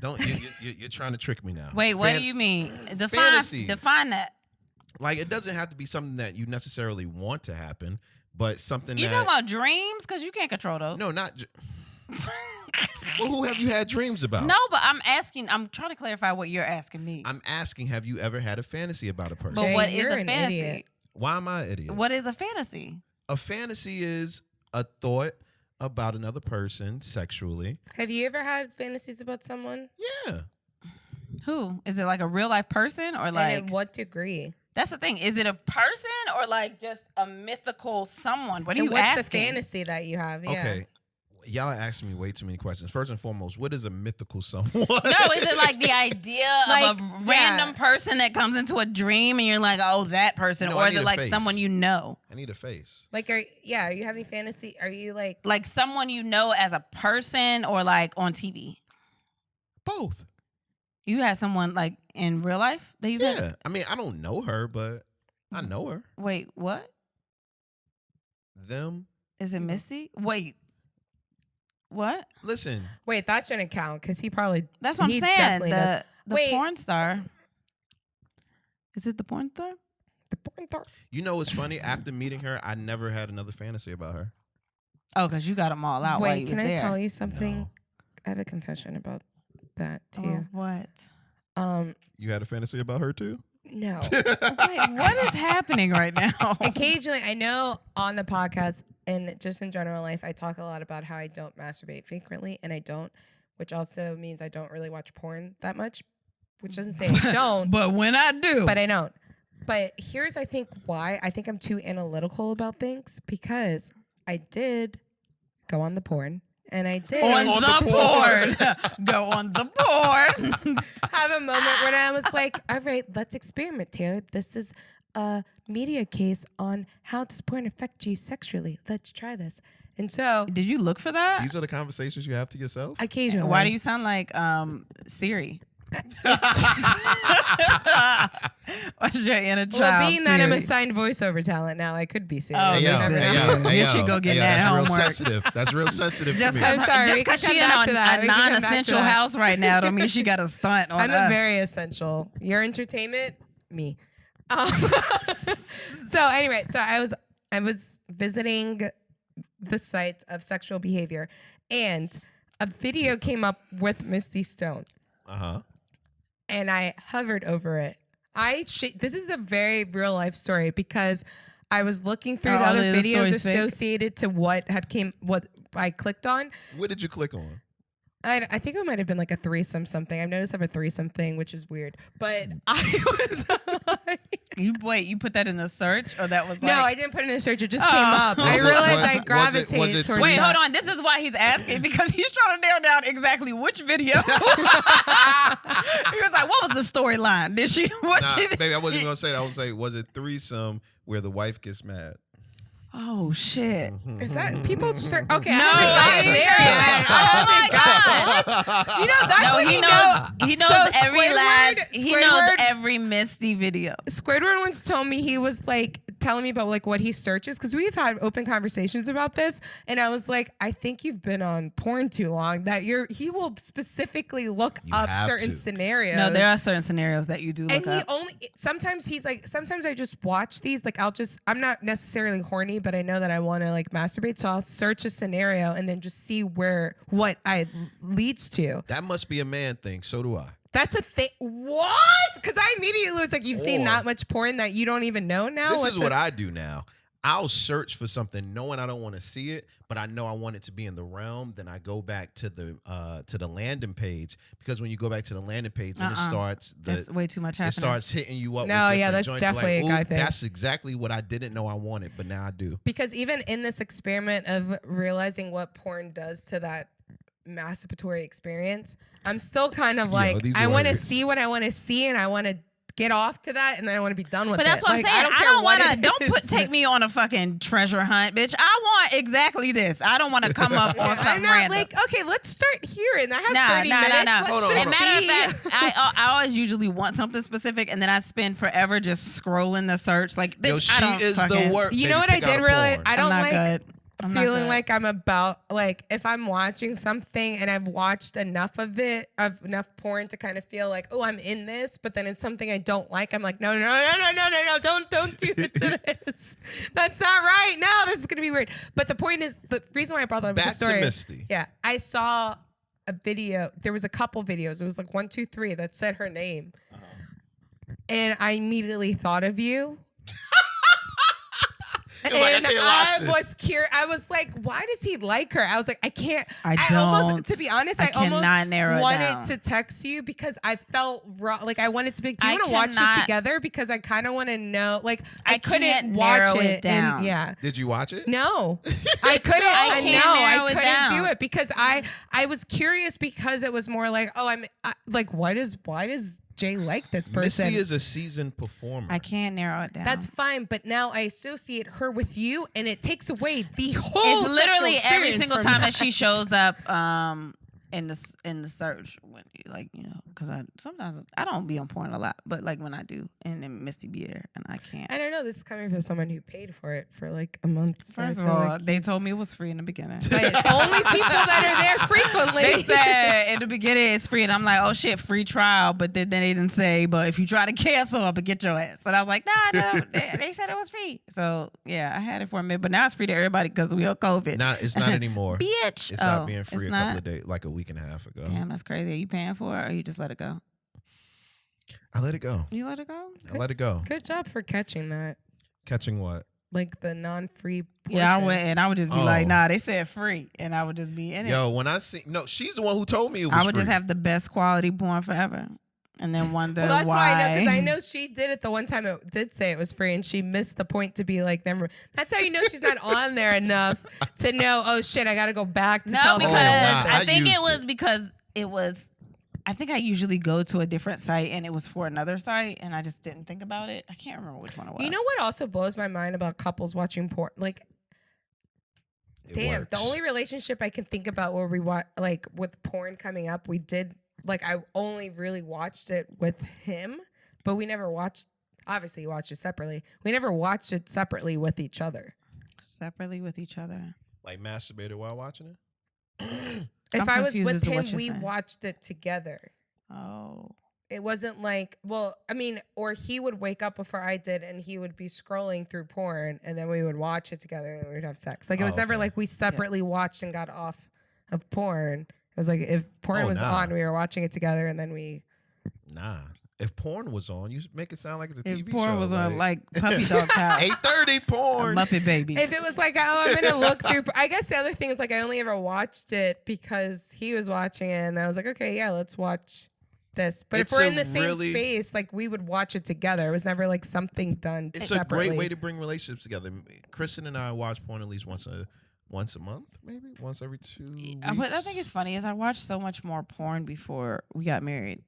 Don't you're trying to trick me now. Wait, what Fan- do you mean? Fantasies. Define that. Like, it doesn't have to be something that you necessarily want to happen, but something You that talking about dreams? Because you can't control those. No, not well, who have you had dreams about? No, but I'm trying to clarify what you're asking me. I'm asking, have you ever had a fantasy about a person? But Jay, what is you're a an fantasy? idiot. Why am I an idiot? What is a fantasy? A fantasy is a thought about another person sexually. Have you ever had fantasies about someone? Yeah. Who? Is it like a real life person or And like in what degree? that's the thing. Is it a person or like just a mythical someone? What are And you what's asking? the fantasy that you have? Yeah. Okay. Y'all are asking me way too many questions. First and foremost, what is a mythical someone? No, is it like the idea Like, of a yeah. random person that comes into a dream and you're like, oh, that person, No, or I is need it a like face. someone you know? I need a face. Like, are you having fantasy? Are you like Someone you know as a person or like on TV? Both. You had someone like in real life that you had? Yeah. I mean, I don't know her, but I know her. Wait, what? Them. Is it Misty? Wait. What? Listen. wait? That shouldn't count because he probably. That's what I'm he saying. definitely does. The Wait. porn star. Is it the porn star? The porn star. You know what's funny? After meeting her, I never had another fantasy about her. Oh, because you got them all out while Wait, you can was I there. tell you something? No. I have a confession about that Oh, too. what? You had a fantasy about her too? No. Wait, what is happening right now? Occasionally, I know on the podcast and just in general life, I talk a lot about how I don't masturbate frequently, and I don't, which also means I don't really watch porn that much, which doesn't say I don't, But when I do. but I don't. But here's, I think, why. I think I'm too analytical about things because I did go on the porn. And I did on the porn. Go on the porn. have a moment when I was like, all right, let's experiment here. This is a media case on how does porn affect you sexually. Let's try this. And so Did you look for that? These are the conversations you have to yourself? occasionally. Why do you sound like Siri? What's your inner child? Well, being that I'm a Siri? signed voiceover talent now, I could be serious. Oh, Hey, yo, you never hey, know. yo. You should go get that that's homework. real sensitive. That's real sensitive Just to me. I'm sorry, we because can she come in back to that. a We can come back to non-essential that. house right now, don't mean she got a stunt on I'm us. a very essential. Your entertainment, me. So anyway, so I was visiting the site of sexual behavior, and a video came up with Misty Stone, Uh-huh. and I hovered over it. This is a very real life story because I was looking through Are the all other the videos stories fake? associated to what I clicked on. What did you click on? I think it might have been like a threesome something. I've noticed I have a threesome thing, which is weird. But I was like, You put that in the search, or that was like? no, I didn't put it in a search. It just Oh. came up. I Was it- realized was- I was it- gravitate was it towards Wait, that. hold on. This is why he's asking, because he's trying to nail down exactly which video. He was like, "What was the storyline? Did she? What Nah, she? baby, I wasn't going to say that. I would say, was it threesome where the wife gets mad? Oh shit! Is that people start? Okay, No, I haven't gotten there yet. Oh my God. You know, that's No, when he you knows. know. He knows So every He knows Squidward- every Misty video. Squidward once told me he was like telling me about like what he searches because we've had open conversations about this, and I was like, I think you've been on porn too long. That he will specifically look You up have certain to. scenarios. No, there are certain scenarios that you do And look he up. only sometimes he's like sometimes I just watch these like I'm not necessarily horny, but I know that I want to like masturbate, so I'll search a scenario and then just see what I leads to. That must be a man thing. So do I. That's a thing. What? Because I immediately was like, you've seen Or- that much porn that you don't even know now. This is what I do now. I'll search for something knowing I don't want to see it, but I know I want it to be in the realm. Then I go back to the landing page, because when you go back to the landing page, then it starts That's way too much happening. it starts hitting you up. No, with yeah, different that's joints. You're definitely like, a guy "Ooh, thing." That's exactly what I didn't know I wanted, but now I do. Because even in this experiment of realizing what porn does to that masturbatory experience, I'm still kind of like, these I want to words. see what I want to see, and I want to get off to that, and then I want to be done with But it. that's what I'm Like, saying. I care don't what want to. it Don't is. take me on a fucking treasure hunt, bitch. I want exactly this. I don't want to come up on I'm something not random. like, okay, let's start here, and I have Nah, 30 minutes. Let's Hold on, just As a matter see. of fact, I always usually want something specific, and then I spend forever just scrolling the search. Like, bitch, Yo, she I don't is fucking, the worst. You know what I did realize? I I'm don't not like good. I'm not feeling good. like I'm about like if I'm watching something and I've watched enough of it, of enough porn to kind of feel like, oh, I'm in this, but then it's something I don't like. I'm like, no, don't do it to this. That's not right. No, this is gonna be weird. But the point is, the reason why I brought that up Back the story. to Misty. Yeah, I saw a video. There was a couple videos. It was like 1, 2, 3 that said her name, and I immediately thought of you. You're like, I And can't watch I this. was curious. I was like, why does he like her? I was like, I can't. I almost, don't. to be honest, I I almost cannot narrow it wanted down. to text you because I felt wrong. Like I wanted to be. Do you I want to watch this cannot- together? Because I kind of want to know. Like I I couldn't can't watch narrow it it. And, down. yeah. Did you watch it? No, I couldn't. I can't narrow I it couldn't down. do it because I was curious because it was more like, oh, like, why does Jay like this person? Missy is a seasoned performer. I can't narrow it down. That's fine, but now I associate her with you, and it takes away the whole. It's literally sexual every experience single from time that she shows up in the search. when like because sometimes I don't be on porn a lot, but like when I do, and then Misty be there, and I can't. I don't know. This is coming from someone who paid for it for like a month. So First of all, they told me it was free in the beginning. Only people that are there frequently. They said in the beginning it's free, and I'm like, oh shit, free trial. But then they didn't say, but if you try to cancel, I'm gonna get your ass. And I was like, nah, no, they said it was free. So yeah, I had it for a minute, but now it's free to everybody because we on COVID. It's not anymore. Bitch, it's not being free a couple of days, like a week and a half ago. Damn, that's crazy. Are you paying for it, or you just let it go? I let it go. You let it go? I let it go. Good job for catching that. Catching what? Like the non-free portion. Yeah, I went and I would just be like, nah, they said free. And I would just be in it. Yo, when I see, no, she's the one who told me it was free. I would just have the best quality porn forever. And then wonder well, that's why. why I know, because I know she did it the one time it did say it was free, and she missed the point to be like, never. That's how you know she's not on there enough to know, oh shit, I got to go back to tell because them. I think it was because it was, I think I usually go to a different site and it was for another site and I just didn't think about it. I can't remember which one it was. You know what also blows my mind about couples watching porn? Like, damn, the only relationship I can think about where we watch, like with porn coming up, we did, like I only really watched it with him, but we never watched, obviously you watched it separately. We never watched it separately with each other. Separately with each other? Like masturbated while watching it? If I was with him, we watched it together. Oh. It wasn't like, well, I mean, or he would wake up before I did and he would be scrolling through porn and then we would watch it together and we would have sex. Like it was never like we separately watched and got off of porn. It was like if porn was on, we were watching it together and then we. Nah. If porn was on, you make it sound like it's a TV show. If porn was on, like Puppy Dog House. 8:30 porn. Muppet Babies. If it was like, oh, I'm going to look through. I guess the other thing is like I only ever watched it because he was watching it and I was like, okay, yeah, let's watch this. But if we're in the same space, like we would watch it together. It was never like something done separately. A great way to bring relationships together. Kristen and I watch porn at least once a month, maybe once every 2 weeks. What I think is funny is I watched so much more porn before we got married.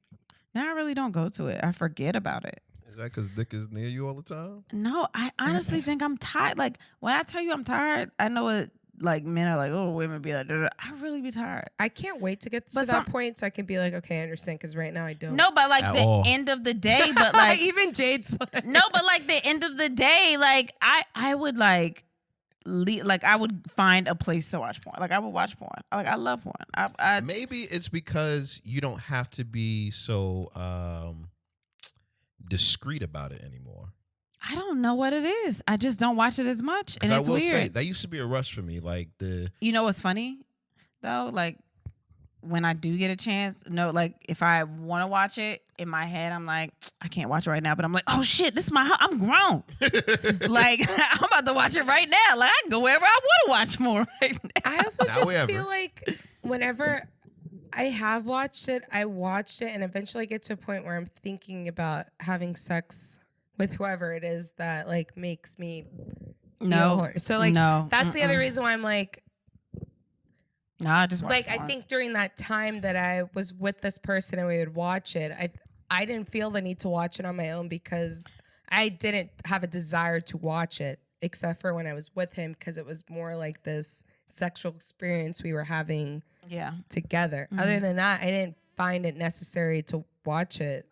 Now I really don't go to it. I forget about it. Is that because Dick is near you all the time? No, I honestly think I'm tired. Like when I tell you I'm tired, I know it. Like men are like, oh, women be like, I really be tired. I can't wait to get to that point so I can be like, okay, I understand. Because right now I don't. No, but like end of the day, but like even Jade's like, no, but like the end of the day, like I would like. Like I would find a place to watch porn. Like I would watch porn. Like I love porn. I maybe it's because you don't have to be so discreet about it anymore. I don't know what it is. I just don't watch it as much, and it's weird. Say, that used to be a rush for me. Like you know what's funny though? Like when I do get a chance, like if I want to watch it in my head, I'm like, I can't watch it right now, but I'm like, oh shit, this is my house. I'm grown. Like I'm about to watch it right now. Like I can go wherever I want to watch more right now. I also just feel like whenever I have watched it, I watched it and eventually I get to a point where I'm thinking about having sex with whoever it is that like makes me feel horny. So like that's the other reason why I'm like, no, I just like I think during that time that I was with this person and we would watch it, I didn't feel the need to watch it on my own because I didn't have a desire to watch it except for when I was with him because it was more like this sexual experience we were having together. Mm-hmm. Other than that, I didn't find it necessary to watch it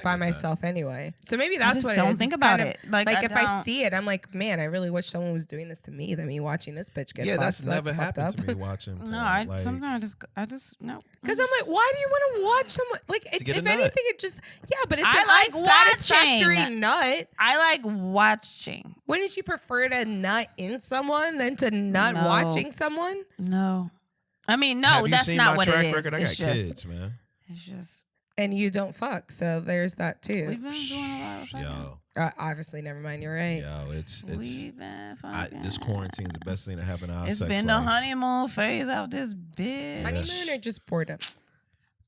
by myself anyway. So maybe that's what it is. Don't think about it. Like if I see it, I'm like, man, I really wish someone was doing this to me than me watching this bitch get fucked. That's never happened to me watching porn. No, sometimes I just no. Because I'm like, why do you want to watch someone? Like, if anything, it just but it's an unsatisfactory nut. I like watching. Wouldn't you prefer to nut in someone than to nut watching someone? No, I mean no. That's not what it is. Have you seen my track record? I got kids, man. It's just. And you don't fuck, so there's that too. We've been doing a lot of fucking. Obviously, never mind. You're right. Yo, it's this quarantine is the best thing to happen to our sex life. It's been the honeymoon phase out this bitch. Honeymoon or just boredom?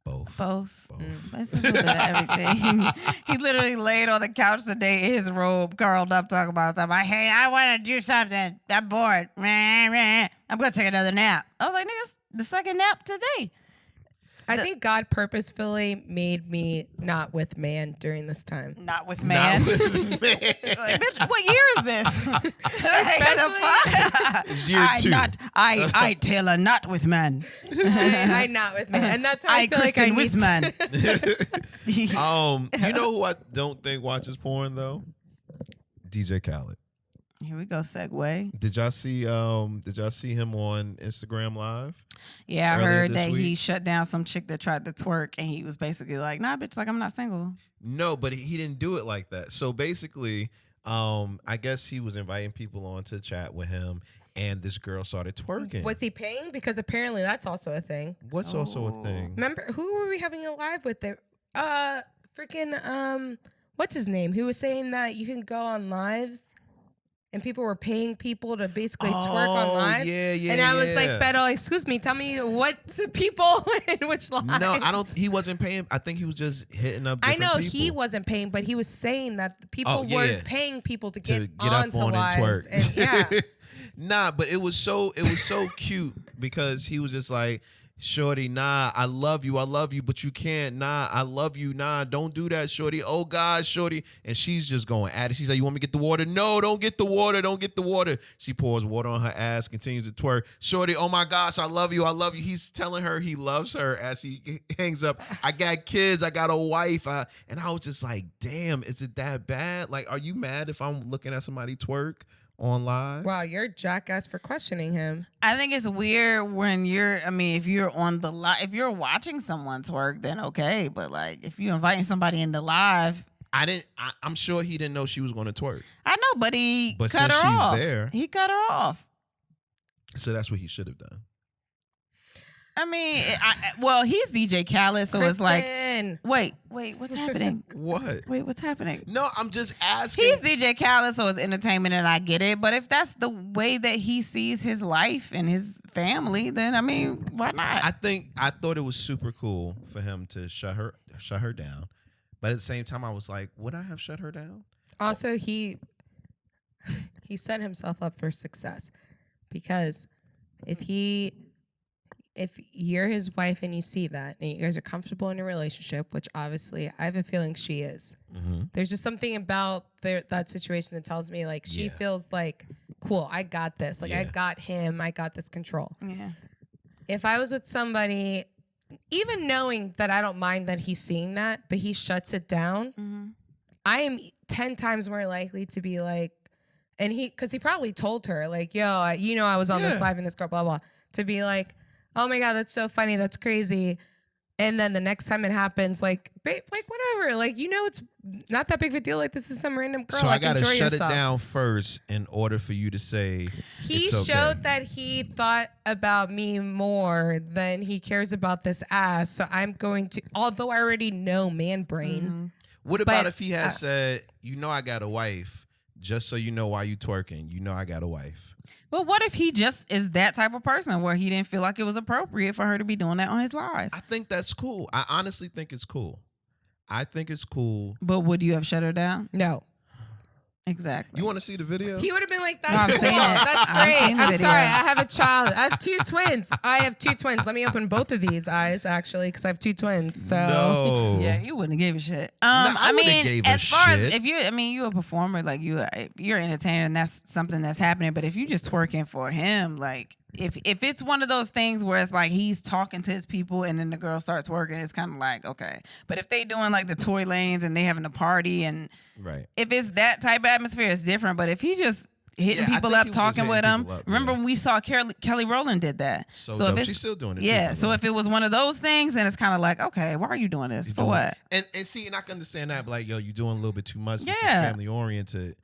Both. It's a little bit of everything. He literally laid on the couch today in his robe, curled up, talking about something. I want to do something. I'm bored. I'm gonna take another nap. I was like, nigga, the second nap today. I think God purposefully made me not with man during this time. Not with man. Not with man. Like, bitch, what year is this? It's year 2. I Taylor, not with man. I not with man, and that's how I feel Kristen like I with need man. You know who I don't think watches porn though? DJ Khaled. Here we go, segue. Did y'all see him on Instagram Live? Yeah, I earlier heard this that he week? shut down some chick that tried to twerk, and he was basically like, "Nah, bitch, like I'm not single." No, but he didn't do it like that. So basically, I guess he was inviting people on to chat with him, and this girl started twerking. Was he paying? Because apparently that's also a thing. What's also a thing? Remember, who were we having a live with? What's his name? Who was saying that you can go on lives and people were paying people to basically twerk on lives? Yeah. And I was like, Beto, excuse me, tell me what people in which lives. No, he wasn't paying. I think he was just hitting up I different know people. he wasn't paying, but he was saying that the people yeah. were paying people to to get get up onto on lives. and twerk. And yeah. Nah, but it was so cute because he was just like, shorty, nah, I love you, but you can't. Nah, I love you, nah, don't do that, shorty. Oh God, shorty. And she's just going at it. She's like, you want me to get the water? No, don't get the water. She pours water on her ass, continues to twerk. Shorty, oh my gosh, I love you. He's telling her he loves her as he hangs up. I got kids, I got a wife. And I was just like, damn, is it that bad? Like, are you mad if I'm looking at somebody twerk on live? Wow, you're a jackass for questioning him. I think it's weird when if you're on the live, if you're watching someone twerk, then okay. But like, if you're inviting somebody into live, I'm sure he didn't know she was going to twerk. I know, but he But cut since her she's off. there- He cut her off. So that's what he should have done. I mean, he's DJ Khaled, so it's like, Kristen. wait, what's happening? What? Wait, what's happening? No, I'm just asking. He's DJ Khaled, so it's entertainment, and I get it. But if that's the way that he sees his life and his family, then I mean, why not? I thought it was super cool for him to shut her down, but at the same time, I was like, would I have shut her down? Also, he set himself up for success because if you're his wife and you see that and you guys are comfortable in a relationship, which obviously I have a feeling she is, there's just something about that situation that tells me like she feels like, cool, I got this. Like I got him, I got this control. Yeah. If I was with somebody, even knowing that I don't mind that he's seeing that, but he shuts it down, I am 10 times more likely to be like, and because he probably told her like, yo, I was on this live and this girl, blah, blah, to be like, oh my God, that's so funny. That's crazy. And then the next time it happens, like, babe, like whatever, like, it's not that big of a deal. Like this is some random girl. So I like, gotta enjoy shut yourself. it down first in order for you to say He it's okay. showed that he thought about me more than he cares about this ass. So I'm going to, although I already know man brain. What about but, if he had said, I got a wife, just so you know why you twerking, I got a wife. But what if he just is that type of person where he didn't feel like it was appropriate for her to be doing that on his live? I think that's cool. I honestly think it's cool. I think it's cool. But would you have shut her down? No. Exactly. You want to see the video? He would have been like, No, I've that's seen cool. it. That's I've great. seen the I'm video. sorry. I have a child. I have 2 twins. Let me open both of these eyes, actually, because I have 2 twins. So No. Yeah, he wouldn't have gave a shit. I wouldn't gave a as far as shit. if you're a performer, like you're an entertainer, and that's something that's happening. But if you just twerking for him, like if it's one of those things where it's like he's talking to his people and then the girl starts working, it's kind of like okay. But if they doing like the toy lanes and they having a party and Right. if it's that type of atmosphere, it's different. But if he just hitting Yeah, I people think up, he was talking just with hitting them. people up, Remember yeah. when we saw Kelly Rowland did that? So if dope. it's She's still doing it. yeah. too, So by if it was one of those things, then it's kind of like okay, why are you doing this for what? And see, and I can understand that, but like, yo, you're doing a little bit too much. This is Yeah. family oriented.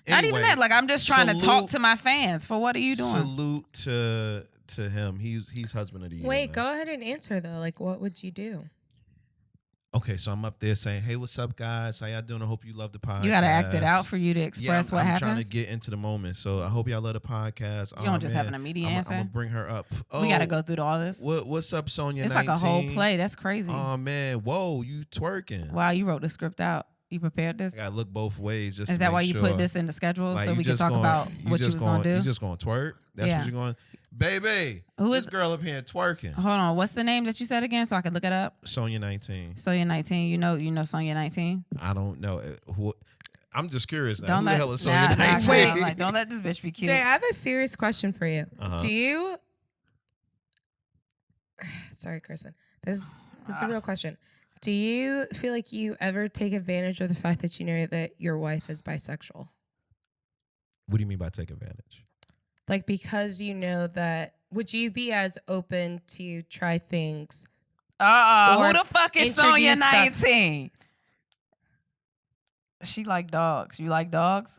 Not even that. Like I'm just trying to talk salute- to my fans. For what are you doing? Salute to him. He's husband of the year. wait, man. go ahead and answer though. Like, what would you do? Okay, so I'm up there saying, "Hey, what's up, guys? How y'all doing? I hope you love the podcast." You got to act it out for you to express what I'm happens. trying to get into the moment, so I hope y'all love the podcast. You don't just have an immediate answer? I'm gonna bring her up. We got to go through all this. What's up, Sonia? It's 19? like a whole play. That's crazy. Oh man, whoa, you twerking? Wow, you wrote the script out. You prepared this? I gotta look both ways. Just Is to that make why you sure. put this in the schedule Like, so you we can just talk gonna- about what you was going to do? You just going to twerk? That's Yeah. what you're going. Baby, Who this is- girl up here twerking. Hold on. What's the name that you said again so I can look it up? Sonya 19. Sonya 19. You know Sonya 19? I don't know. I'm just curious now. Don't Who let, the hell is Sonya nah, 19? wait, I'm like, don't let this bitch be cute. Jay, I have a serious question for you. Uh-huh. Do you? Sorry, Kristen. This is a real question. Do you feel like you ever take advantage of the fact that you know that your wife is bisexual? What do you mean by take advantage? Like, because you know that, would you be as open to try things? Who Or the fuck is Sonya introduce stuff. 19? She like dogs. You like dogs?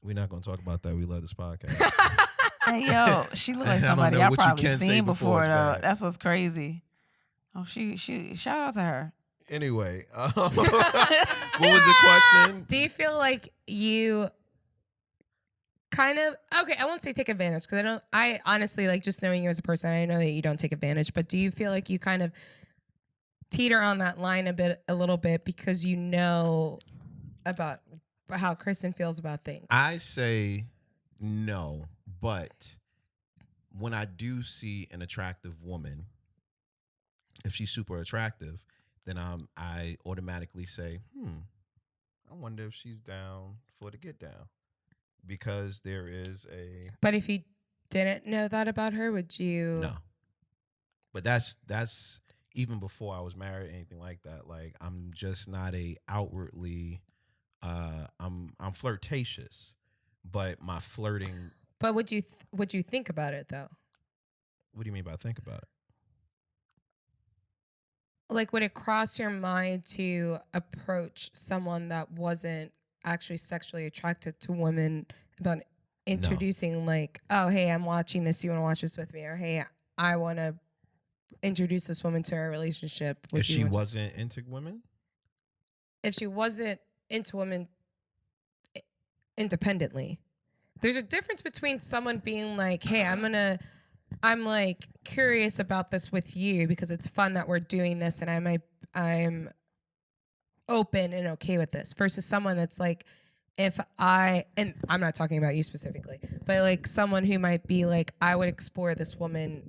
We're not going to talk about that. We love this podcast. Hey, yo, she look like I don't somebody know I what you probably can say seen before before, it's though. bad. That's what's crazy. Oh, she shout out to her. Anyway, what was the question? Do you feel like you kind of, okay, I won't say take advantage because I honestly, like, just knowing you as a person, I know that you don't take advantage, but do you feel like you kind of teeter on that line a little bit because you know about how Kristen feels about things? I say no, but when I do see an attractive woman, if she's super attractive, then I automatically say, I wonder if she's down for the get down. Because there is a But if you didn't know that about her, would you? no. But that's even before I was married, anything like that. Like, I'm just not a outwardly I'm flirtatious, but my flirting. But would you think about it though? What do you mean by think about it? Like, would it cross your mind to approach someone that wasn't actually sexually attracted to women about introducing, like, oh, hey, I'm watching this. You want to watch this with me? Or, hey, I want to introduce this woman to our relationship. If she wasn't into women? If she wasn't into women independently. There's a difference between someone being like, hey, I'm like curious about this with you because it's fun that we're doing this and I'm open and okay with this, versus someone that's like, and I'm not talking about you specifically, but like someone who might be like, I would explore this woman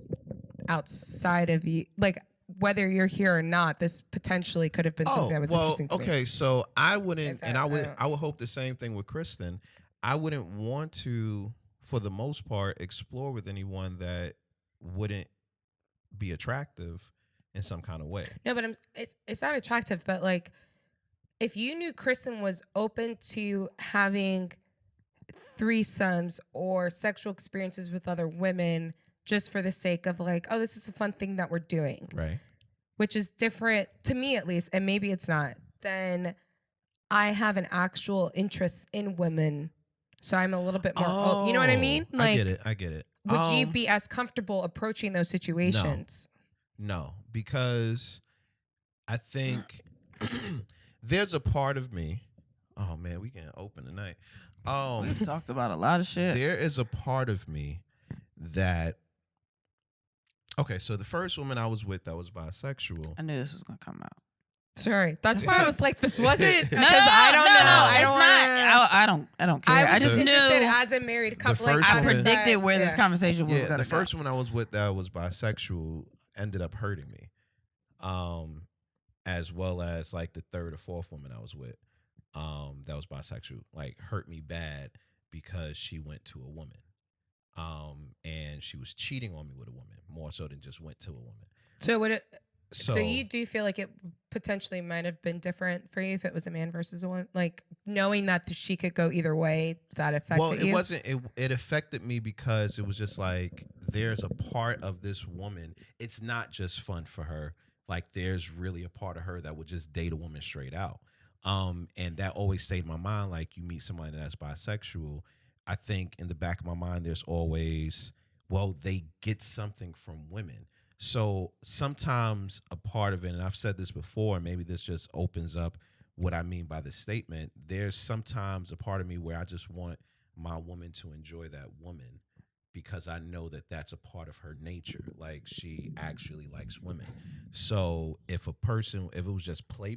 outside of you, like whether you're here or not, this potentially could have been something that was interesting to me. Okay, so I wouldn't, In and fact, I would hope the same thing with Kristen. I wouldn't want to, for the most part, explore with anyone that wouldn't be attractive in some kind of way. No, but it's not attractive, but like if you knew Kristen was open to having threesomes or sexual experiences with other women just for the sake of like, oh, this is a fun thing that we're doing, Right. which is different to me at least, and maybe it's not, then I have an actual interest in women. So I'm a little bit more open. You know what I mean? Like, I get it. Would you be as comfortable approaching those situations? No, because I think there's a part of me. Oh man, we getting open tonight. We've talked about a lot of shit. There is a part of me that. Okay, so the first woman I was with that was bisexual. I knew this was gonna come out. Sorry, that's why I was like, this wasn't because No, I don't know. No, I don't it's not. I don't care. I was just just knew. interested as a married couple. The Like, first I woman- predicted where this yeah. conversation was Yeah, gonna the go. first one I was with that was bisexual ended up hurting me, as well as like the third or fourth woman I was with, that was bisexual, like hurt me bad because she went to a woman, and she was cheating on me with a woman more so than just went to a woman. So would it? So So you do feel like it potentially might have been different for you if it was a man versus a woman, like knowing that she could go either way, that affected well, you. it wasn't. It affected me because it was just like there's a part of this woman. It's not just fun for her. Like there's really a part of her that would just date a woman straight out. And that always stayed in my mind. Like you meet somebody that's bisexual, I think in the back of my mind there's always, well, they get something from women. So sometimes a part of it, and I've said this before, maybe this just opens up what I mean by the statement. There's sometimes a part of me where I just want my woman to enjoy that woman because I know that that's a part of her nature. Like she actually likes women. So if it was just play,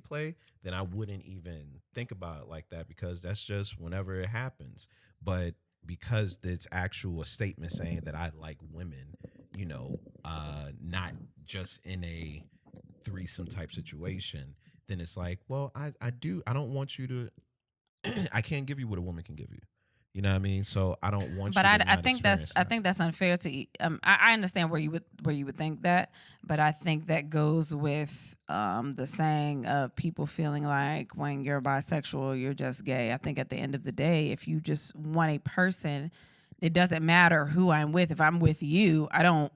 then I wouldn't even think about it like that because that's just whenever it happens. But because it's actual a statement saying that I like women, not just in a threesome type situation, then it's like, well, I don't want you to, I can't give you what a woman can give you. You know what I mean? So I don't want you to I not think experience I think that's unfair to. I understand where you would think that, but I think that goes with the saying of people feeling like when you're bisexual, you're just gay. I think at the end of the day, if you just want a person, it doesn't matter who I'm with. If I'm with you, I don't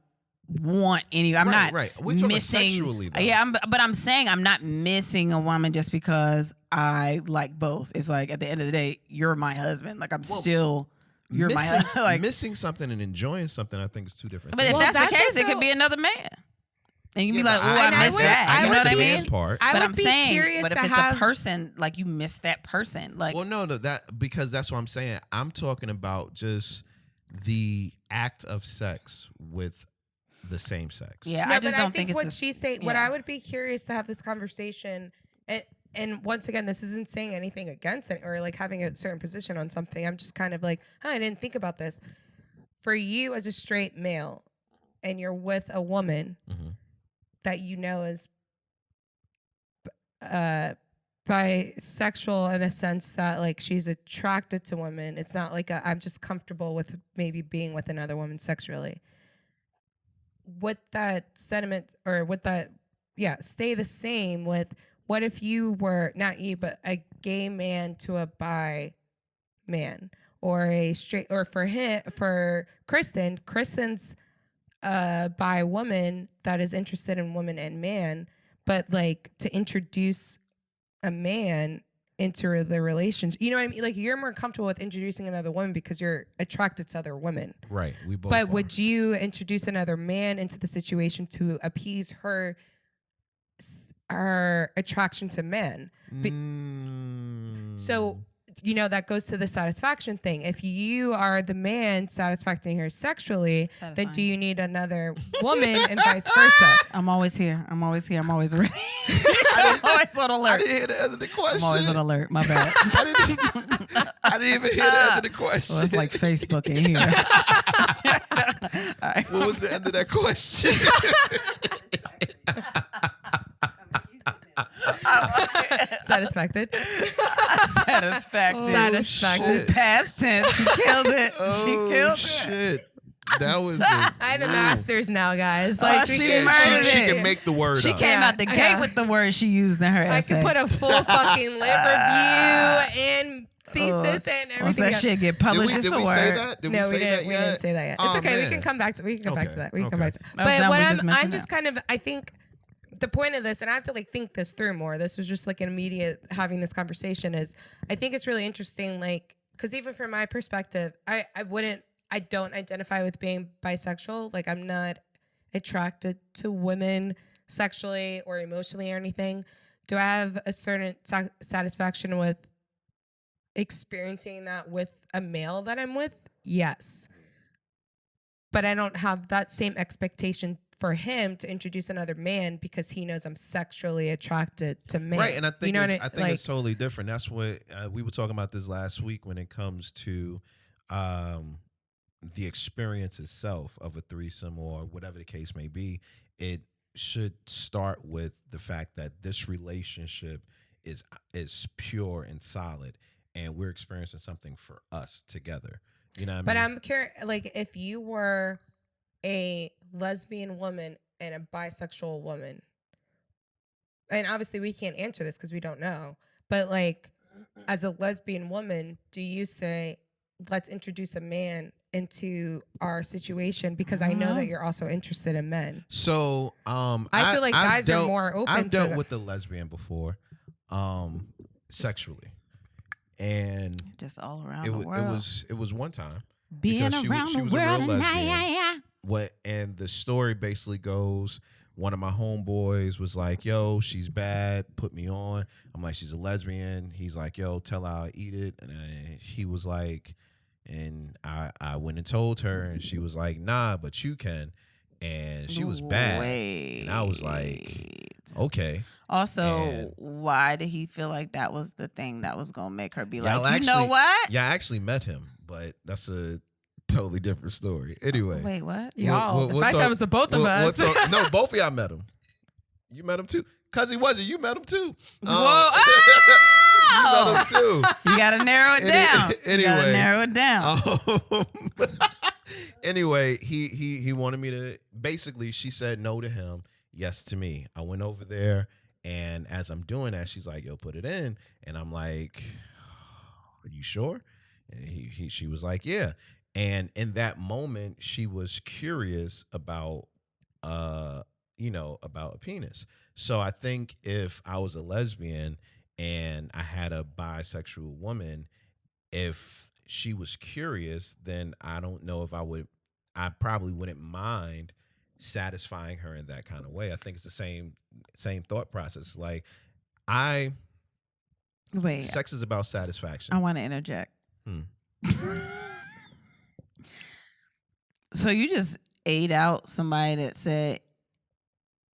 want any. I'm not right. We're talking missing. sexually, though. Yeah, but I'm saying I'm not missing a woman just because I like both. It's like at the end of the day, you're my husband. Like you're my husband. Like missing something and enjoying something, I think is two different but things. if that's the case, it could be another man. And you be like, oh, I missed that. You know what I mean? Part. I but would I'm be saying, curious but if to it's have a person, like you miss that person. Like, well, no, that because that's what I'm saying. I'm talking about just the act of sex with the same sex. yeah, No, I just but don't think it's what this, she's saying. yeah. What I would be curious to have this conversation, and once again, this isn't saying anything against it or like having a certain position on something. I'm just kind of like, I didn't think about this. For you as a straight male, and you're with a woman that you know is bisexual in the sense that like she's attracted to women. It's not like I'm just comfortable with maybe being with another woman sexually. Would that sentiment or would that stay the same with what if you were not you but a gay man to a bi man or a straight or for Kristen's bi woman that is interested in woman and man, but like to introduce a man into the relationship. You know what I mean? Like you're more comfortable with introducing another woman because you're attracted to other women. Right. We both But are. would you introduce another man into the situation to appease her attraction to men? So, that goes to the satisfaction thing. If you are the man satisfying her sexually, then do you need another woman and vice versa? I'm always here. I'm always ready. I'm always on alert. I didn't hear the end of the question. I'm always on alert. My bad. I didn't even hear the end of the question. Well, it's like Facebook in here. Right. What was the end of that question? Satisfacted. Satisfacted. Satisfacted. Past tense. She killed it. Oh, she killed shit. it. That was I have a master's now, guys. Like she can- murdered she it. can make the word She up. came out the gate with the word she used in her I essay. could put a full fucking lit review and thesis and Once everything. that shit get published, Did it's a we word. say that? Did No, we say that we yet? didn't say that yet. Oh, It's okay. man. We can come back to. We can come back to that. We can come Okay. back to. That was But done, what we just I'm mentioned just that. kind of. I think the point of this, and I have to like think this through more. This was just like an immediate having this conversation. Is I think it's really interesting, like because even from my perspective, I don't identify with being bisexual. Like I'm not attracted to women sexually or emotionally or anything. Do I have a certain satisfaction with experiencing that with a male that I'm with? Yes. But I don't have that same expectation for him to introduce another man because he knows I'm sexually attracted to men. Right, and I think I think it's totally different. That's what we were talking about this last week when it comes to the experience itself of a threesome or whatever the case may be. It should start with the fact that this relationship is pure and solid, and we're experiencing something for us together. You know what I mean? But I'm curious, like, if you were a lesbian woman and a bisexual woman, and obviously we can't answer this because we don't know, but like, as a lesbian woman, do you say, let's introduce a man into our situation because I know that you're also interested in men? So I feel like guys are more open I've to dealt that. with a lesbian before, sexually. And Just all around the world. it was one time. Being because around she the was a real world and lesbian. And the story basically goes, one of my homeboys was like, yo, she's bad, put me on. I'm like, she's a lesbian. He's like, yo, tell her I'll eat it. And he was like, And I went and told her, and she was like, nah, but you can. And she was bad. And I was like, okay. Also, And why did he feel like that was the thing that was going to make her be y'all like, you know actually- what? Yeah, I actually met him, but that's a totally different story. Anyway. Wait, what? Y'all, the fact talk- that was the both of us. No, both of y'all met him. You met him too. Cause he wasn't. You met him too. Whoa. You met him too. You got to narrow it down. You got to Anyway. narrow it down. Anyway, he wanted me to, basically she said no to him, yes to me. I went over there, and as I'm doing that, she's like, yo, put it in. And I'm like, are you sure? And she was like, yeah. And in that moment, she was curious about about a penis. So I think if I was a lesbian and I had a bisexual woman, if she was curious, then I don't know if I probably wouldn't mind satisfying her in that kind of way. I think it's the same thought process. Like Wait, sex is about satisfaction. I want to interject. So you just ate out somebody that said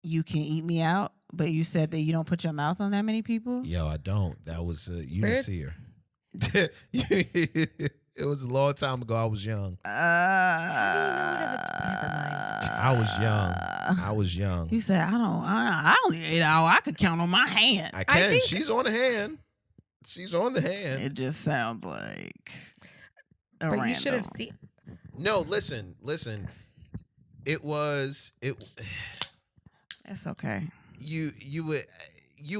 you can eat me out, but you said that you don't put your mouth on that many people? Yo, I don't. That was you Weird. didn't see her. It was a long time ago. I was young. Never mind. I was young. You said I only ate out. I could count on my hand. I can. think- She's on the hand. She's on the hand. It just sounds like But you should have random. seen. No, listen. It. That's okay. You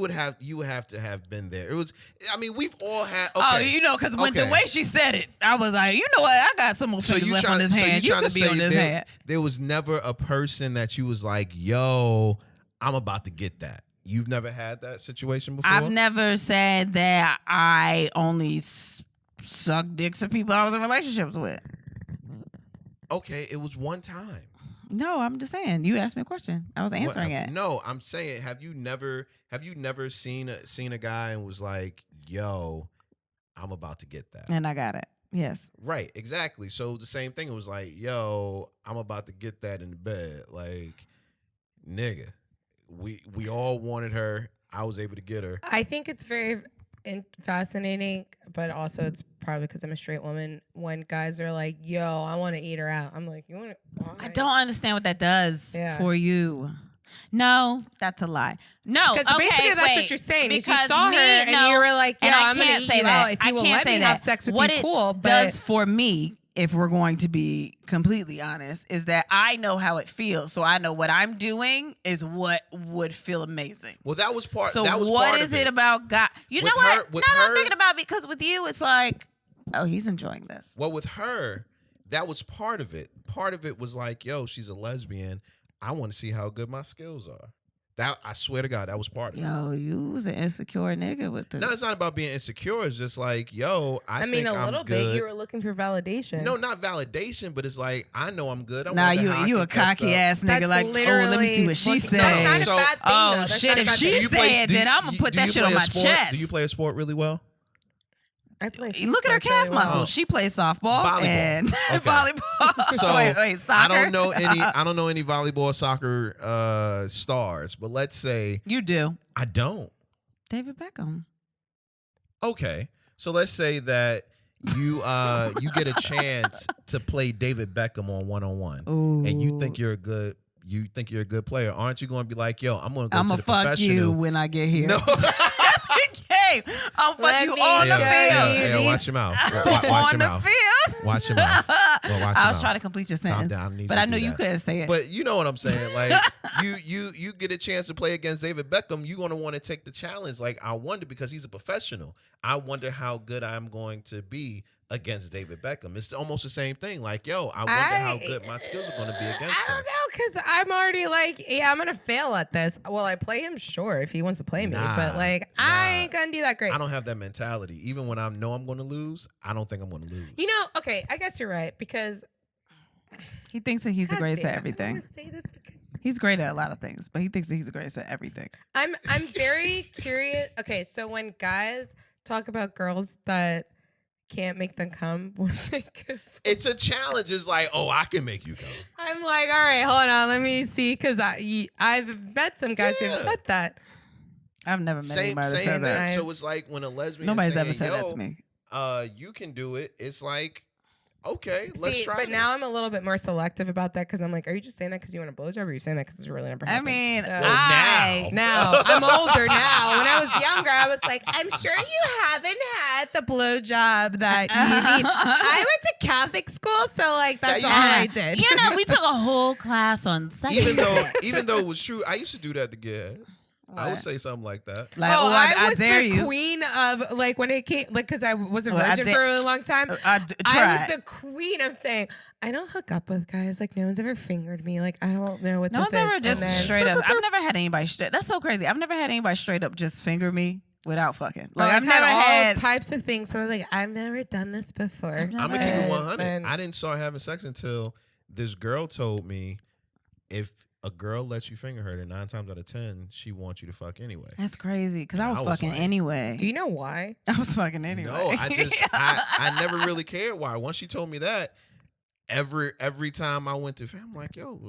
would have to have been there. It was. I mean, we've all had. Okay. Oh, because when the Okay. way she said it, I was like, you know what? I got some more So fingers you left on trying this so you hand. You trying could to be on say this hand. there was never a person that you was like, yo, I'm about to get that. You've never had that situation before? I've never said that I only suck dicks of people I was in relationships with. Okay, it was one time. No, I'm just saying. You asked me a question. I was answering it. No, I'm saying, have you never seen a guy and was like, yo, I'm about to get that? And I got it. Yes. Right, exactly. So the same thing. It was like, yo, I'm about to get that in the bed. Like, nigga, we all wanted her. I was able to get her. I think it's very fascinating, but also it's probably because I'm a straight woman. When guys are like, "Yo, I want to eat her out," I'm like, "You want to?" I don't understand what that does Yeah. for you. No, that's a lie. No, Because okay, basically that's wait. what you're saying. Is you Because saw her me, and no, you were like, "Yo, and I I'm gonna can't eat say you that. out if I you will can't let say me that. have sex with What you." it Cool, but does for me, if we're going to be completely honest, is that I know how it feels. So I know what I'm doing is what would feel amazing. Well, that was part. So that was what part is of it about God? You know With what? her- with now that I'm her- thinking about it, because with you, it's like, oh, he's enjoying this. Well, with her, that was part of it. Part of it was like, yo, she's a lesbian. I want to see how good my skills are. That, I swear to God, that was part of it. Yo, you was an insecure nigga with the. No, it's not about being insecure. It's just like, yo, I mean, think a little I'm bit. good. You were looking for validation. No, not validation, but it's like, I know I'm good. I Nah, wonder how I you can a test cocky up. ass nigga. That's Like, oh, let me literally see what she looking- said. That's not a So- bad thing. Oh, though. That's shit, not a if bad she thing. Do you said, do you- then I'ma do put you that shit play on a my sport? chest. Do you play a sport really well? I play Look at her sports calf really well. muscles. She plays softball Volleyball. and Okay. volleyball. So wait, soccer. I don't know any volleyball, soccer stars, but let's say You do. I don't. David Beckham. Okay, so let's say that you get a chance to play David Beckham on 1-on-1, and you think you're a good player. Aren't you going to be like, yo, I'm going to go I'm to gonna the fuck professional? you when I get here. No. Game. I'll fuck Let you me on the show field. you Hey, these- watch your mouth. Watch on your the mouth. field. Watch your mouth. Well, watch your I was mouth. trying to complete your Calm sentence, down. I need but you I to knew do you that. couldn't say it. But you know what I'm saying. Like you get a chance to play against David Beckham, you're gonna want to take the challenge. Like, I wonder, because he's a professional, I wonder how good I'm going to be against David Beckham. It's almost the same thing. Like, yo, I wonder how good my skills are gonna be against I him. don't know, because I'm already like, yeah, I'm gonna fail at this. Well, I play him, sure, if he wants to play me, but like, I ain't gonna do that great. I don't have that mentality. Even when I know I'm gonna lose, I don't think I'm gonna lose. You know, okay, I guess you're right, because He thinks that he's the God greatest damn, at I don't everything. want to say this because He's great at a lot of things, but he thinks that he's the greatest at everything. I'm very curious. Okay, so when guys talk about girls that can't make them come. It's a challenge. It's like, oh, I can make you go. I'm like, all right, hold on, let me see, because I've met some guys who've said that. I've never met anybody that said that. So it's like when a lesbian Nobody's ever said that to me. You can do it. It's like, okay, let's try but now I'm a little bit more selective about that because I'm like, are you just saying that because you want a blowjob, or are you saying that because it's really never happened? I mean, now I'm older now. When I was younger, I was like, I'm sure you haven't had the blowjob that you need. I went to Catholic school, so like that's all I did. You know, we took a whole class on sex. even though it was true, I used to do that to get. I would say something like that. Like, I was dare the you. queen of like when it came, like because I was a virgin for a really long time. I was the queen of saying I don't hook up with guys. Like no one's ever fingered me. Like I don't know what no this is. No one's ever just straight up. I've never had anybody straight. That's so crazy. I've never had anybody straight up just finger me without fucking. Like I've never had all types of things. So I was like, I've never done this before. I'm gonna keep it 100. I didn't start having sex until this girl told me if a girl lets you finger her, then 9 times out of 10, she wants you to fuck anyway. That's crazy because I was fucking like, anyway. Do you know why? I was fucking anyway. No, I never really cared why. Once she told me that, every time I went to, I'm like, yo,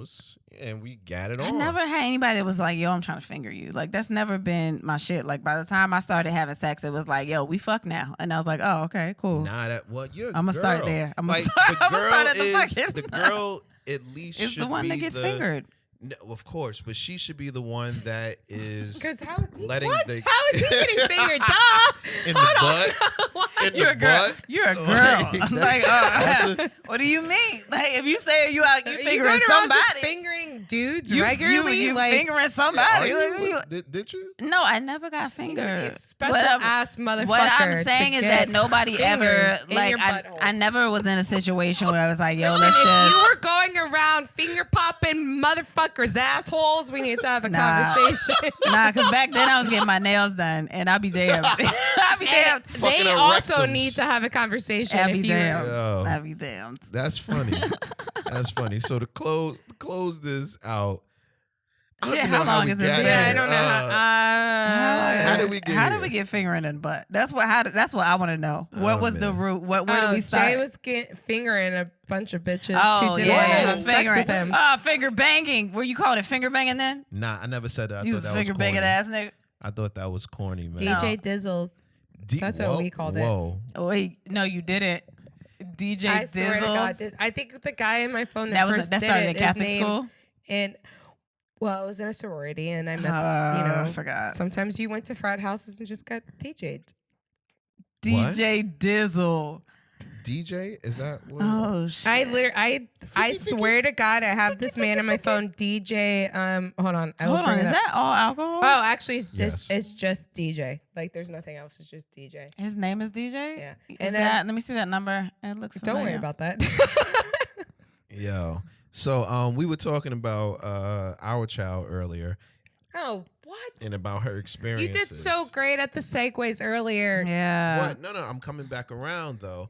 and we got it on. I never had anybody that was like, yo, I'm trying to finger you. Like that's never been my shit. Like by the time I started having sex, it was like, yo, we fuck now, and I was like, oh, okay, cool. Nah, you're. I'm gonna start there. I'm gonna start at the fucking. The girl at least is should the one be that gets fingered. No, of course, but she should be the one that is. Because how is he? Letting How is he getting fingered? Duh. In the butt. You're a girl. You're a girl. Like, what do you mean? Like, if you say you fingering somebody, just fingering dudes regularly, you like fingering somebody. Did you? No, I never got fingered. Special ass motherfucker. What I'm saying is that nobody ever like. I never was in a situation where I was like, yo, let's just. If you were going around finger popping motherfuckers assholes, we need to have a conversation. Nah, because back then I was getting my nails done, and I'll be damned. I'll be damned. They also need to have a conversation. I'll be damned. I'll be damned. That's funny. That's funny. So to close this out. How long is this? I don't know. How did we get? How did we get fingering in the butt? That's what I want to know. What was the root? Where did we start? Jay was fingering a bunch of bitches who didn't want to have sex with him. Finger banging. Were you calling it finger banging then? Nah, I never said that. You was finger banging ass nigga. I thought that was corny, man. DJ Dizzles. That's what we called it. Whoa. Oh, wait, no, you didn't. DJ Dizzles. Swear to God, I think the guy in my phone that started in Catholic school. Well, I was in a sorority, and I met, I forgot. Sometimes you went to frat houses and just got DJ'd. DJ Dizzle. DJ? Is that what? Oh, shit. I swear to God, I have this man on my phone, DJ. Hold on. Is that all alcohol? Oh, actually, it's just DJ. Like, there's nothing else. It's just DJ. His name is DJ? Yeah. And let me see that number. It looks familiar. Don't worry about that. Yo. So we were talking about our child earlier. Oh, what? And about her experiences. You did so great at the segues earlier. Yeah. What? No, I'm coming back around though.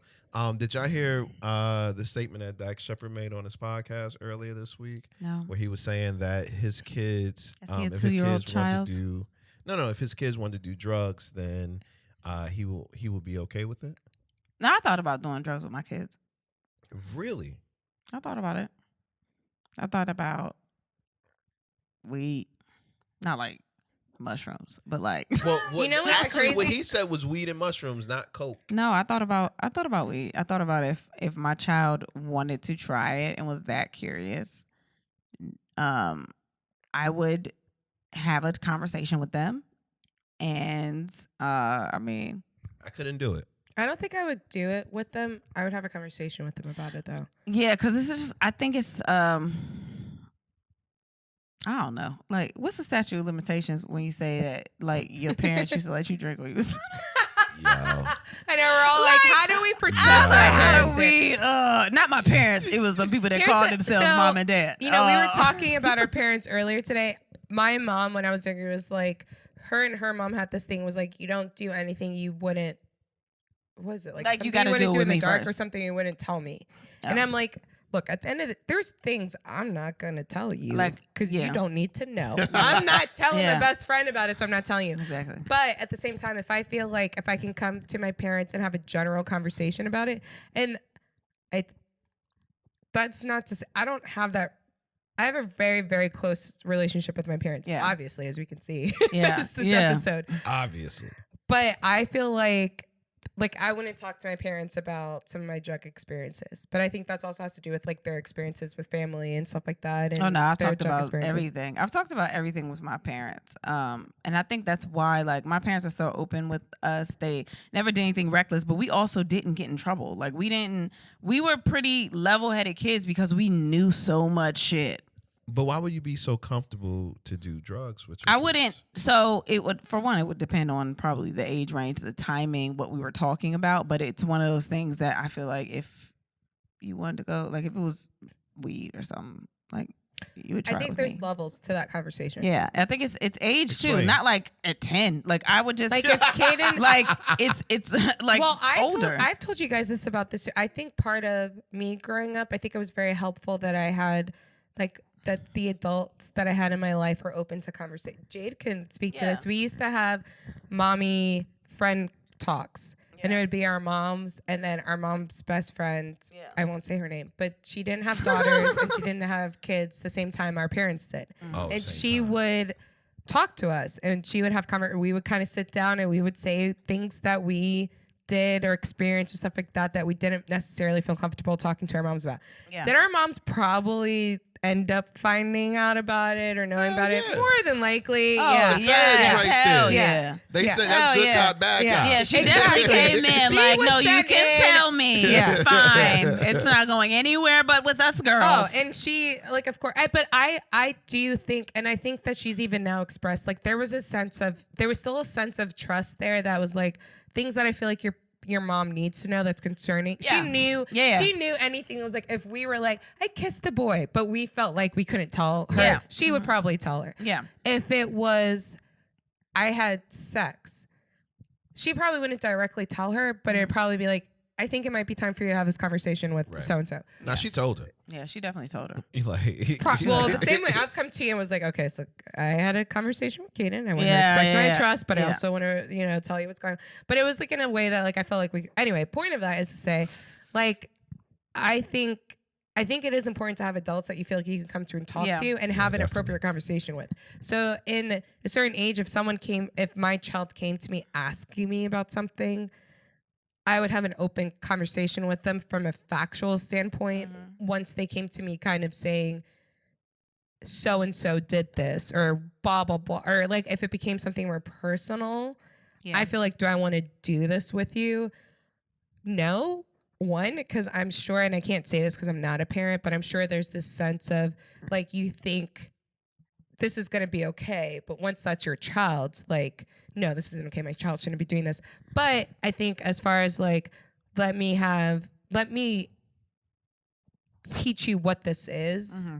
Did y'all hear the statement that Dax Shepard made on his podcast earlier this week? No. Where he was saying that his kids, if his kids child? if his kids wanted to do drugs, then he will be okay with it. No, I thought about doing drugs with my kids. Really? I thought about it. I thought about weed, not like mushrooms, but like. Well, you know what's actually, crazy? what he said was weed and mushrooms, not coke. No, I thought about weed. I thought about if my child wanted to try it and was that curious, I would have a conversation with them, and I couldn't do it. I don't think I would do it with them. I would have a conversation with them about it, though. Yeah, because this is just, I think it's, I don't know. Like, what's the statute of limitations when you say that, like, your parents used to let you drink when you was... Yo. I know, we're all like, how do we protect our how parents? do we, not my parents, it was some people that called themselves mom and dad. You know, we were talking about our parents earlier today. My mom, when I was younger, was like, her and her mom had this thing, was like, you don't do anything you wouldn't, what is it? Like you gotta wouldn't do it in with the me dark first. or something you wouldn't tell me. Yeah. And I'm like, look, at the end of there's things I'm not going to tell you because yeah. you don't need to know. I'm not telling Yeah. my best friend about it, so I'm not telling you. Exactly. But at the same time, if I feel like if I can come to my parents and have a general conversation about it, and that's not to say, I don't have that. I have a very, very close relationship with my parents, obviously, as we can see this episode. Obviously. But I feel like I wouldn't talk to my parents about some of my drug experiences. But I think that's also has to do with like their experiences with family and stuff like that. And I've talked about everything. I've talked about everything with my parents. And I think that's why like my parents are so open with us. They never did anything reckless, but we also didn't get in trouble. Like we were pretty level-headed kids because we knew so much shit. But why would you be so comfortable to do drugs with your I kids? wouldn't. So it would, for one, it would depend on probably the age range, the timing, what we were talking about. But it's one of those things that I feel like if you wanted to go, like if it was weed or something, like you would try. I think there's levels to that conversation. Yeah, I think it's age too, not like at 10. Like I would just like if Kaden like it's like older. I've told you guys this about this. I think part of me growing up, I think it was very helpful that I had like. That the adults that I had in my life were open to conversation. Jade can speak to this. We used to have mommy friend talks. And it would be our moms and then our mom's best friend. Yeah. I won't say her name, but she didn't have daughters and she didn't have kids the same time our parents did. And she would talk to us and she would have we would kind of sit down and we would say things that we did or experienced or stuff like that we didn't necessarily feel comfortable talking to our moms about. Yeah. Did our moms probably end up finding out about it or knowing about it? More than likely. Yeah. They said that's good cop, bad cop. Yeah, she definitely came in like, no, you can tell me. It's fine. It's not going anywhere but with us girls. Oh, and she, like, of course, but I do think, and I think that she's even now expressed, like, there was still a sense of trust there that was like, things that I feel like your mom needs to know that's concerning. Yeah. She knew anything. It was like if we were like, I kissed the boy, but we felt like we couldn't tell her, she would probably tell her. Yeah. If it was I had sex, she probably wouldn't directly tell her, but it'd probably be like, I think it might be time for you to have this conversation with so and so. Now she told her. Yeah, she definitely told her. Well, the same way I've come to you and was like, okay, so I had a conversation with Kaden. I want to expect my trust, but I also want to, tell you what's going on. But it was like in a way that like I felt like anyway, point of that is to say, like, I think it is important to have adults that you feel like you can come to and talk to and have an appropriate conversation with. So in a certain age, if my child came to me asking me about something, I would have an open conversation with them from a factual standpoint once they came to me kind of saying, so-and-so did this or blah, blah, blah. Or like if it became something more personal, I feel like, do I want to do this with you? No. One, because I'm sure, and I can't say this because I'm not a parent, but I'm sure there's this sense of like you think this is going to be okay. But once that's your child's like, no, this isn't okay. My child shouldn't be doing this. But I think as far as like, let me teach you what this is.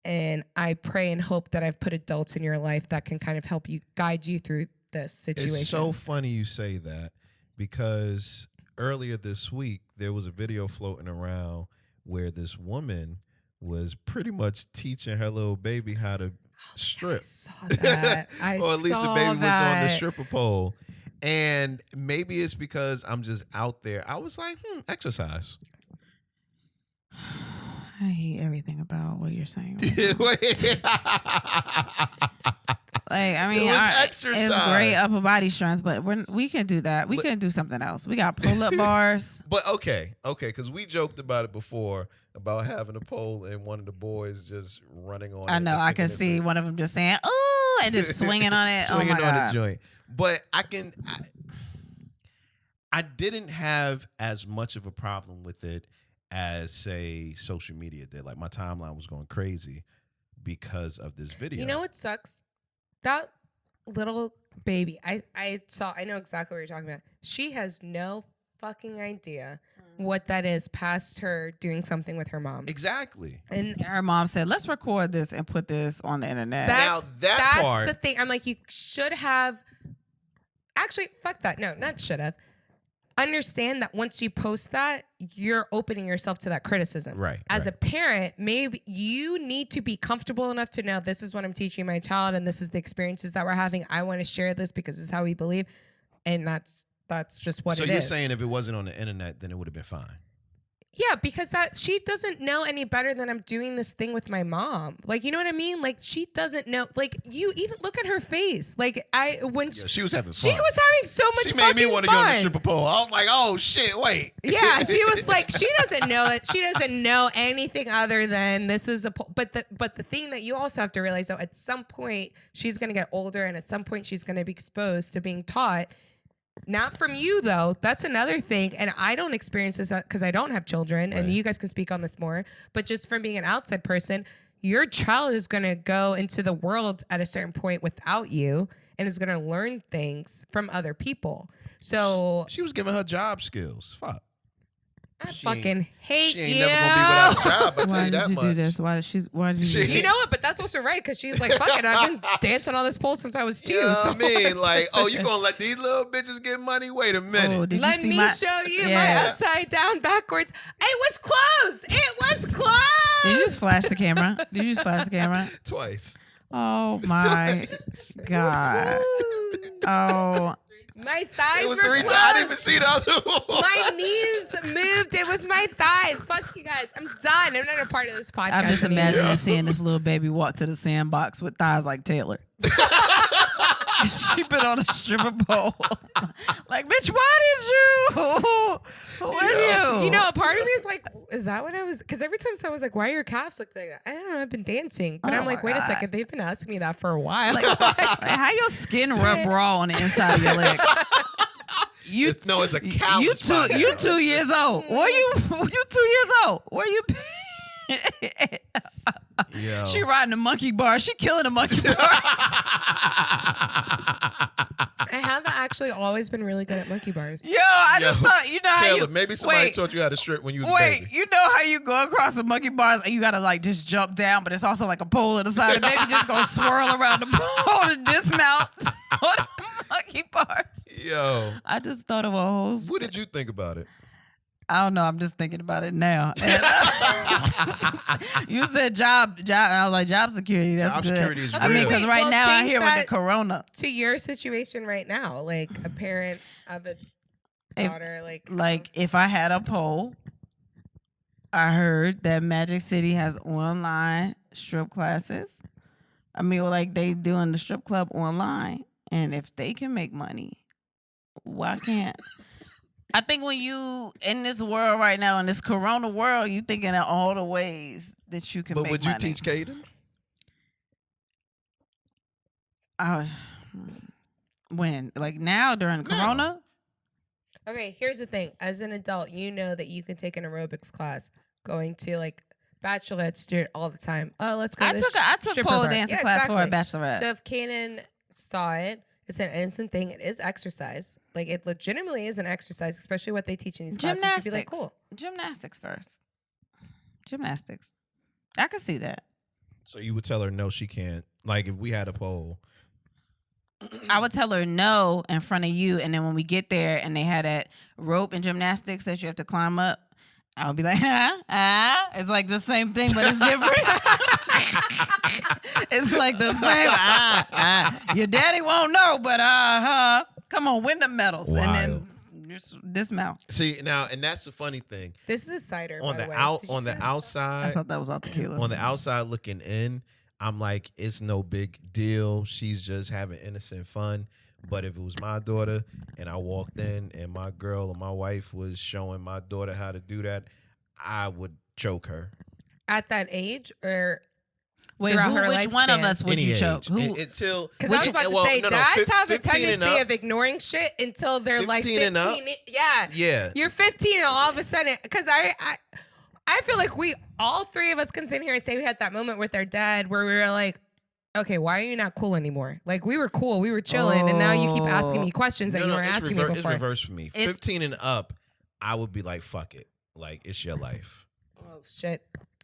And I pray and hope that I've put adults in your life that can kind of help you, guide you through this situation. It's so funny you say that because earlier this week, there was a video floating around where this woman was pretty much teaching her little baby how to strip. I saw that. Or at least the baby was on the stripper pole. And maybe it's because I'm just out there. I was like, exercise. I hate everything about what you're saying. Like, I mean, exercise. It's great upper body strength, but we can do that. We can do something else. We got pull-up bars. But okay, because we joked about it before about having a pole and one of the boys just running on it. I know. I can see one of them just saying, "Ooh," and just swinging on it. Swinging oh my on God. the joint. But I didn't have as much of a problem with it as, say, social media did. Like, my timeline was going crazy because of this video. You know what sucks? That little baby, I know exactly what you're talking about. She has no fucking idea what that is past her doing something with her mom. Exactly. And her mom said, let's record this and put this on the internet. That's the thing. I'm like, you should have. Actually, fuck that. No, not should have. understand that once you post that, you're opening yourself to that criticism. Right. As a parent, maybe you need to be comfortable enough to know this is what I'm teaching my child and this is the experiences that we're having. I want to share this because this is how we believe. And that's just what it is. So you're saying if it wasn't on the internet, then it would have been fine. Yeah, because that she doesn't know any better than I'm doing this thing with my mom. Like, you know what I mean? Like, she doesn't know. Like, you even look at her face. Like, she was having fun. She was having so much She made me want to fun. go on the stripper pole. I was like, oh shit, wait. Yeah, she was like, she doesn't know it. She doesn't know anything other than this is a pole. But the thing that you also have to realize, though, at some point she's gonna get older, and at some point she's gonna be exposed to being taught. Not from you, though. That's another thing. And I don't experience this because I don't have children. And you guys can speak on this more. But just from being an outside person, your child is going to go into the world at a certain point without you and is going to learn things from other people. So she was giving her job skills. Fuck. I fucking hate you. She ain't never gonna be without a job. I tell you that much. Why did you do this? Why did you? You know what? But that's also right because she's like, fuck it. I've been dancing on this pole since I was 2. You know so what I mean? Like, oh, you gonna let these little bitches get money? Wait a minute. Oh, let me show you my upside down backwards. It was closed. It was closed. Did you just flash the camera? Twice. Oh my God. Oh. My thighs It was were 3 closed. times. I didn't even see the other one. My knees moved. It was my thighs. Fuck you guys. I'm done. I'm not a part of this podcast. I'm just anymore. imagining seeing this little baby walk to the sandbox with thighs like Taylor. She been on a stripper pole. Like, bitch, why did you? Who are you? You know, a part of me is like, is that what I was? Because every time someone's like, why are your calves look like that? I don't know. I've been dancing. But I'm like, wait a second. They've been asking me that for a while. Like, how your skin rub raw on the inside of your leg? It's a calf. You 2 years old. Were you 2 years old? Were you? Yo. She riding a monkey bar. She killing a monkey bar. I have actually always been really good at monkey bars. Yo, I just thought, you know how Taylor, you... maybe somebody taught you how to strip when you was a baby. You know how you go across the monkey bars and you gotta like just jump down, but it's also like a pole on the side. And maybe just go swirl around the pole to dismount on the monkey bars. Yo. I just thought of a whole... What did you think about it? I don't know. I'm just thinking about it now. And, you said job, and I was like, job security. That's Job good. security is I mean, real. because right now I change hear with the that corona. To your situation right now, like a parent of a daughter, like if I had a poll, I heard that Magic City has online strip classes. I mean, like they doing the strip club online, and if they can make money, why can't? I think when you in this world right now, in this corona world, you thinking of all the ways that you can make money. But would you teach Caden? When? Like now during corona? Okay, here's the thing. As an adult, you know that you can take an aerobics class, going to like bachelorettes do it all the time. Oh, let's go. I took pole dancing class for a bachelorette. So if Kanan saw it, it's an innocent thing. It is exercise. Like it legitimately is an exercise, especially what they teach in these classes. You'd be like, cool. Gymnastics first. Gymnastics. I could see that. So you would tell her no, she can't. Like if we had a pole. I would tell her no in front of you, and then when we get there and they had that rope and gymnastics that you have to climb up, I would be like, It's like the same thing, but it's different. It's like the same. Your daddy won't know, but come on, win the medals. Wild. And then just dismount. See now, and that's the funny thing. This is a cider. On by the way. on the outside, I thought that was all tequila. on the outside looking in, I'm like, it's no big deal. She's just having innocent fun. But if it was my daughter and I walked in and my girl or my wife was showing my daughter how to do that, I would choke her. At that age, or wait, throughout her which one of lifespan? us would Any you age. choke? Who? Until because I was about to say, no, dads have a 15 and tendency up. of ignoring shit until they're like 15 and up? 15. Yeah. Yeah. You're 15 and all of a sudden, because I feel like we, all three of us can sit here and say we had that moment with our dad where we were like, okay, why are you not cool anymore? Like, we were cool, we were chilling, and now you keep asking me questions that you weren't asking me before. It's reverse for me. 15 and up, I would be like, fuck it. Like, it's your life. Oh, shit.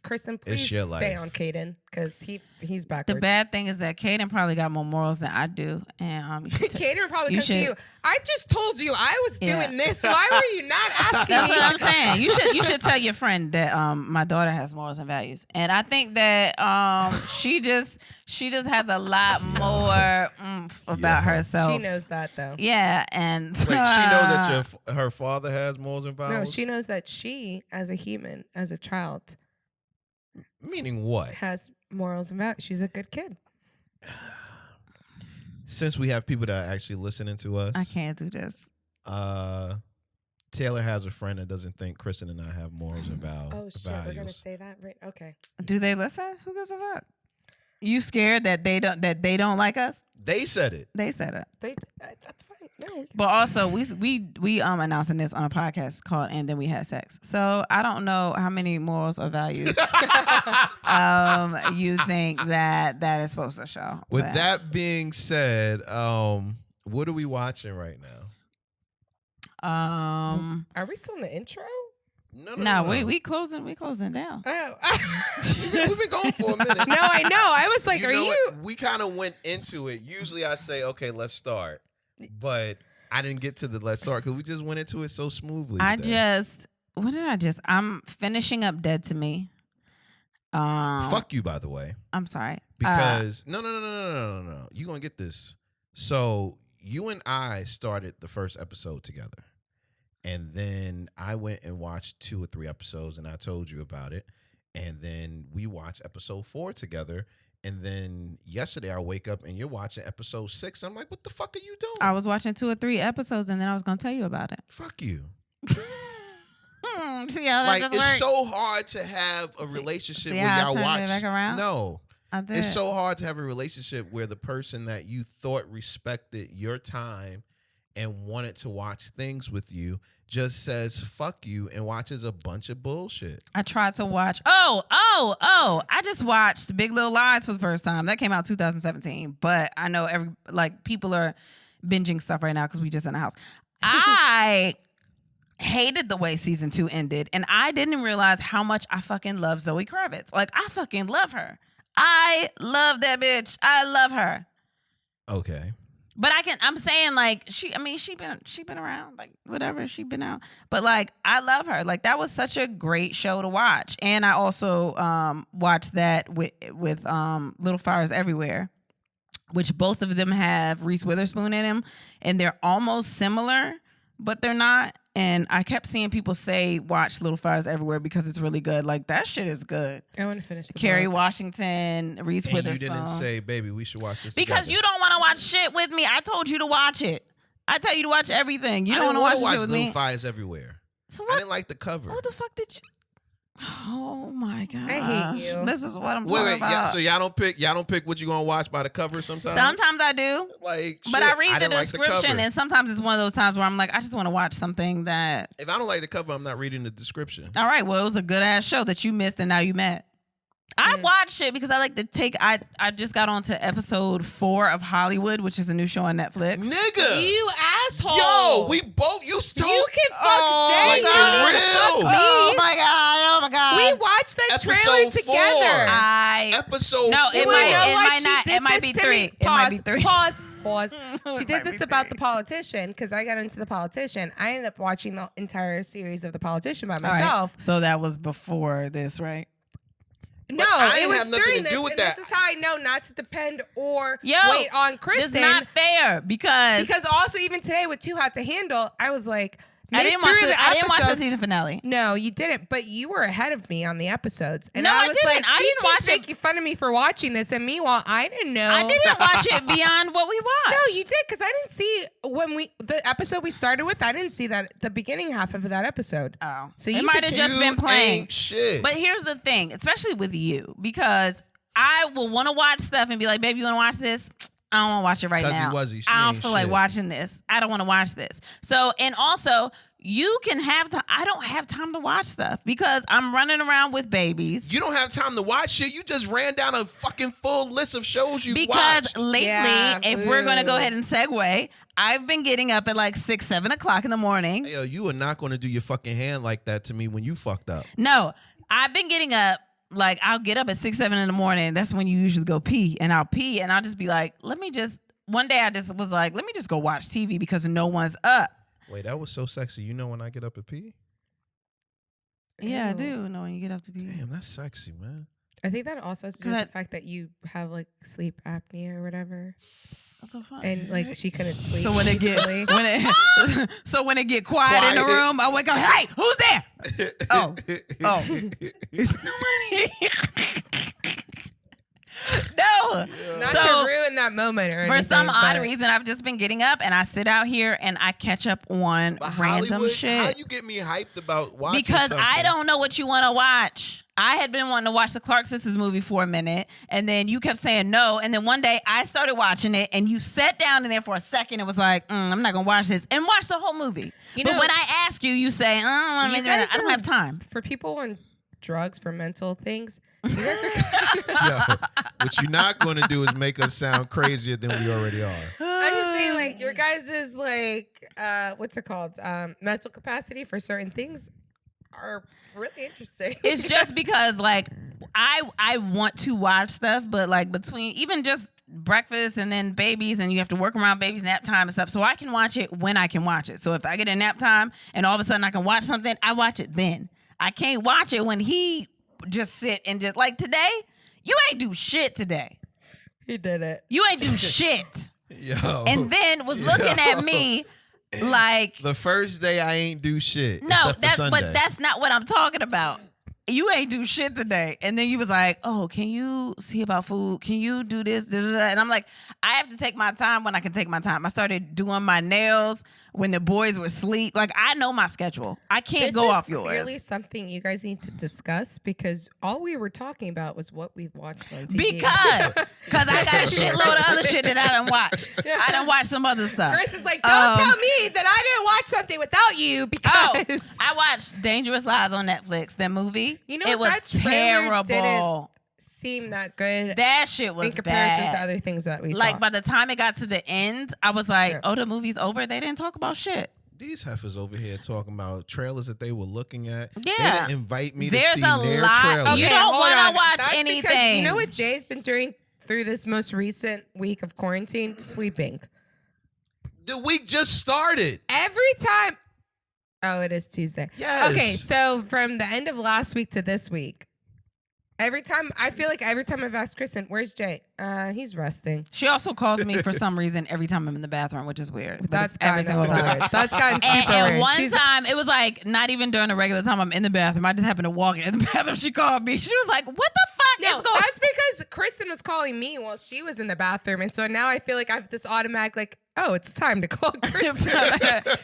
Kristen, please your stay life. on Caden because he's The backwards. bad thing is that Kaden probably got more morals than I do, and you should Caden would probably you come to should- you. I just told you I was Yeah. doing this. Why were you not asking That's me? what I'm saying. You should tell your friend that my daughter has morals and values, and I think that she just has a lot more oomph about herself. She knows that though. Yeah, and Wait, she knows that her father has morals and values? No, she knows that she, as a human, as a child, Meaning what? has morals and values. She's a good kid. Since we have people that are actually listening to us, I can't do this. Taylor has a friend that doesn't think Kristen and I have morals and values. Oh shit, we're gonna say that, right? Okay. Do they listen? Who gives a fuck? You scared that they don't like us? They said it. They said it. That's fine. No. But also, we announcing this on a podcast called "And Then We Had Sex." So I don't know how many morals or values you think that is supposed to show. With But that being said, what are we watching right now? Are we still in the intro? No, we closing down. Oh. We've been going for a minute. No, I know. I was like, You are know you? what? We kind of went into it. Usually I say, okay, let's start. But I didn't get to the let's start because we just went into it so smoothly. I'm finishing up Dead to Me. Fuck you, by the way. I'm sorry. Because no. You're going to get this. So you and I started the first episode together. And then I went and watched 2 or 3 episodes and I told you about it. And then we watched episode 4 together. And then yesterday I wake up and you're watching episode 6. I'm like, what the fuck are you doing? I was watching 2 or 3 episodes and then I was going to tell you about it. Fuck you. See how that Like, just it's worked? so hard to have a relationship see where how I y'all turned watch. it back around? No. I did. It's so hard to have a relationship where the person that you thought respected your time and wanted to watch things with you just says fuck you and watches a bunch of bullshit. I tried to watch. I just watched Big Little Lies for the first time. That came out 2017. But I know people are binging stuff right now because we just in the house. I hated the way season 2 ended, and I didn't realize how much I fucking love Zoe Kravitz. Like, I fucking love her. I love that bitch. I love her. Okay. But I'm saying, like, she been around, like, whatever, she been out. But, like, I love her. Like, that was such a great show to watch. And I also watched that with Little Fires Everywhere, which both of them have Reese Witherspoon in them. And they're almost similar, but they're not. And I kept seeing people say, watch Little Fires Everywhere because it's really good. Like, that shit is good. I want to finish the Kerry book. Washington, Reese And Witherspoon. you didn't say, baby, we should watch this Because together. you don't want to watch shit with me. I told you to watch it. I tell you to watch everything. You I don't didn't want to watch shit with Little me. Fires Everywhere. So I what? didn't like the cover. What the fuck did you? Oh my god! I hate you. This is what I'm talking Wait, about. so y'all don't pick what you gonna watch by the cover sometimes? Sometimes I do, Like, but shit, I read the didn't like description, cover. and sometimes it's one of those times where I'm like, I just want to watch something that. If I don't like the cover, I'm not reading the description. All right, well, it was a good ass show that you missed, and now you met. I watched it because I like to take. I just got onto episode 4 of Hollywood, which is a new show on Netflix. Nigga. You asshole. Yo, we both used to. You can fuck Oh, Jay. like, You don't need to for fuck real. me. Oh my god! Oh my god! We watched that trailer Episode 4. together. Episode No, 4. it You might- know it what? might She not- did it might this be to 3. me. It might be 3. Pause. She It did might this be about 3. The Politician because I got into The Politician. I ended up watching the entire series of The Politician by All right, myself. So that was before this, right? No, I it ain't was have nothing during to this, do with and that. this is how I know not to depend or Yo, wait on It's Kristen. not fair because Also even today with Too Hot to Handle, I was like, I didn't watch through I didn't watch the episode- season finale. No, you didn't. But you were ahead of me on the episodes, and No, I I was didn't. like, I she didn't keeps watch it. making fun of me for watching this, and meanwhile, I didn't know. I didn't watch it beyond what we watched. No, you did because I didn't see the episode we started with. I didn't see that the beginning half of that episode. Oh, So it you might could have do- just been You playing. ain't shit. But here's the thing, especially with you, because I will want to watch stuff and be like, "Baby, you want to watch this?" I don't want to watch it right 'Cause you now. wasn't, she I don't ain't feel like shit. watching this. I don't want to watch this. So, and also, you can have time. I don't have time to watch stuff because I'm running around with babies. You don't have time to watch shit. You just ran down a fucking full list of shows you Because watched. lately, Yeah, if we're going to go boo. ahead and segue, I've been getting up at like 6, 7 o'clock in the morning. Yo, you are not going to do your fucking hand like that to me when you fucked up. No, I've been getting up like, I'll get up at 6, 7 in the morning. That's when you usually go pee. And I'll pee and I'll just be like, one day I just was like, let me just go watch TV because no one's up. Wait, that was so sexy. You know when I get up and pee? Yeah, I do know when you get up to pee. Damn, that's sexy, man. I think that also has to do with the fact that you have like sleep apnea or whatever. That's so fun. And like she couldn't sleep. So when it get quiet in the room, I wake up, hey, who's there? Oh. It's nobody. No. Not to ruin that moment or anything. For some odd reason, I've just been getting up and I sit out here and I catch up on random shit. How you get me hyped about watching Because something? I don't know what you want to watch. I had been wanting to watch the Clark Sisters movie for a minute, and then you kept saying no, and then one day I started watching it, and you sat down in there for a second and was like, I'm not going to watch this, and watch the whole movie. But when I ask you, you say, I don't have time. For people on drugs, for mental things, you guys are what you're not going to do is make us sound crazier than we already are. I'm just saying, like, your guys' is like, what's it called? Mental capacity for certain things are really interesting. It's just because, like, I want to watch stuff, but like between even just breakfast and then babies, and you have to work around babies' nap time and stuff, so I can watch it when I can watch it. So if I get a nap time and all of a sudden I can watch something, I watch it then. I can't watch it when he just sit and just, like, today, you ain't do shit today. He did it. You ain't do shit. Yo. And then was looking at me like, the first day I ain't do shit. no, but that's not what I'm talking about. You ain't do shit today. And then you was like, oh, can you see about food? Can you do this? Da, da, da. And I'm like, I have to take my time when I can take my time. I started doing my nails when the boys were asleep. Like, I know my schedule. I can't go off yours. This is clearly something you guys need to discuss, because all we were talking about was what we've watched on TV. Because I got a shitload of other shit that I done watched. I done watched some other stuff. Chris is like, don't tell me that I didn't watch something without you, because I watched Dangerous Lies on Netflix, that movie. You know, it was that trailer terrible. Didn't seem that good. That shit was in comparison bad to other things that we saw. Like, by the time it got to the end, I was like, oh, the movie's over. They didn't talk about shit. These heifers over here talking about trailers that they were looking at. Yeah. They didn't invite me There's to see a their lot. trailer. You don't hold want on. to watch That's anything. Because you know what Jay's been doing through this most recent week of quarantine? Sleeping. The week just started. Every time. Oh, it is Tuesday. Yes. Okay, so from the end of last week to this week, I feel like every time I've asked Kristen, where's Jay? He's resting. She also calls me for some reason every time I'm in the bathroom, which is weird. But That's every single time. That's gotten super And weird. one time, it was like not even during a regular time I'm in the bathroom. I just happened to walk in the bathroom. She called me. She was like, what the fuck is going on? That's because Kristen was calling me while she was in the bathroom. And so now I feel like I have this automatic, like, oh, it's time to call Kristen.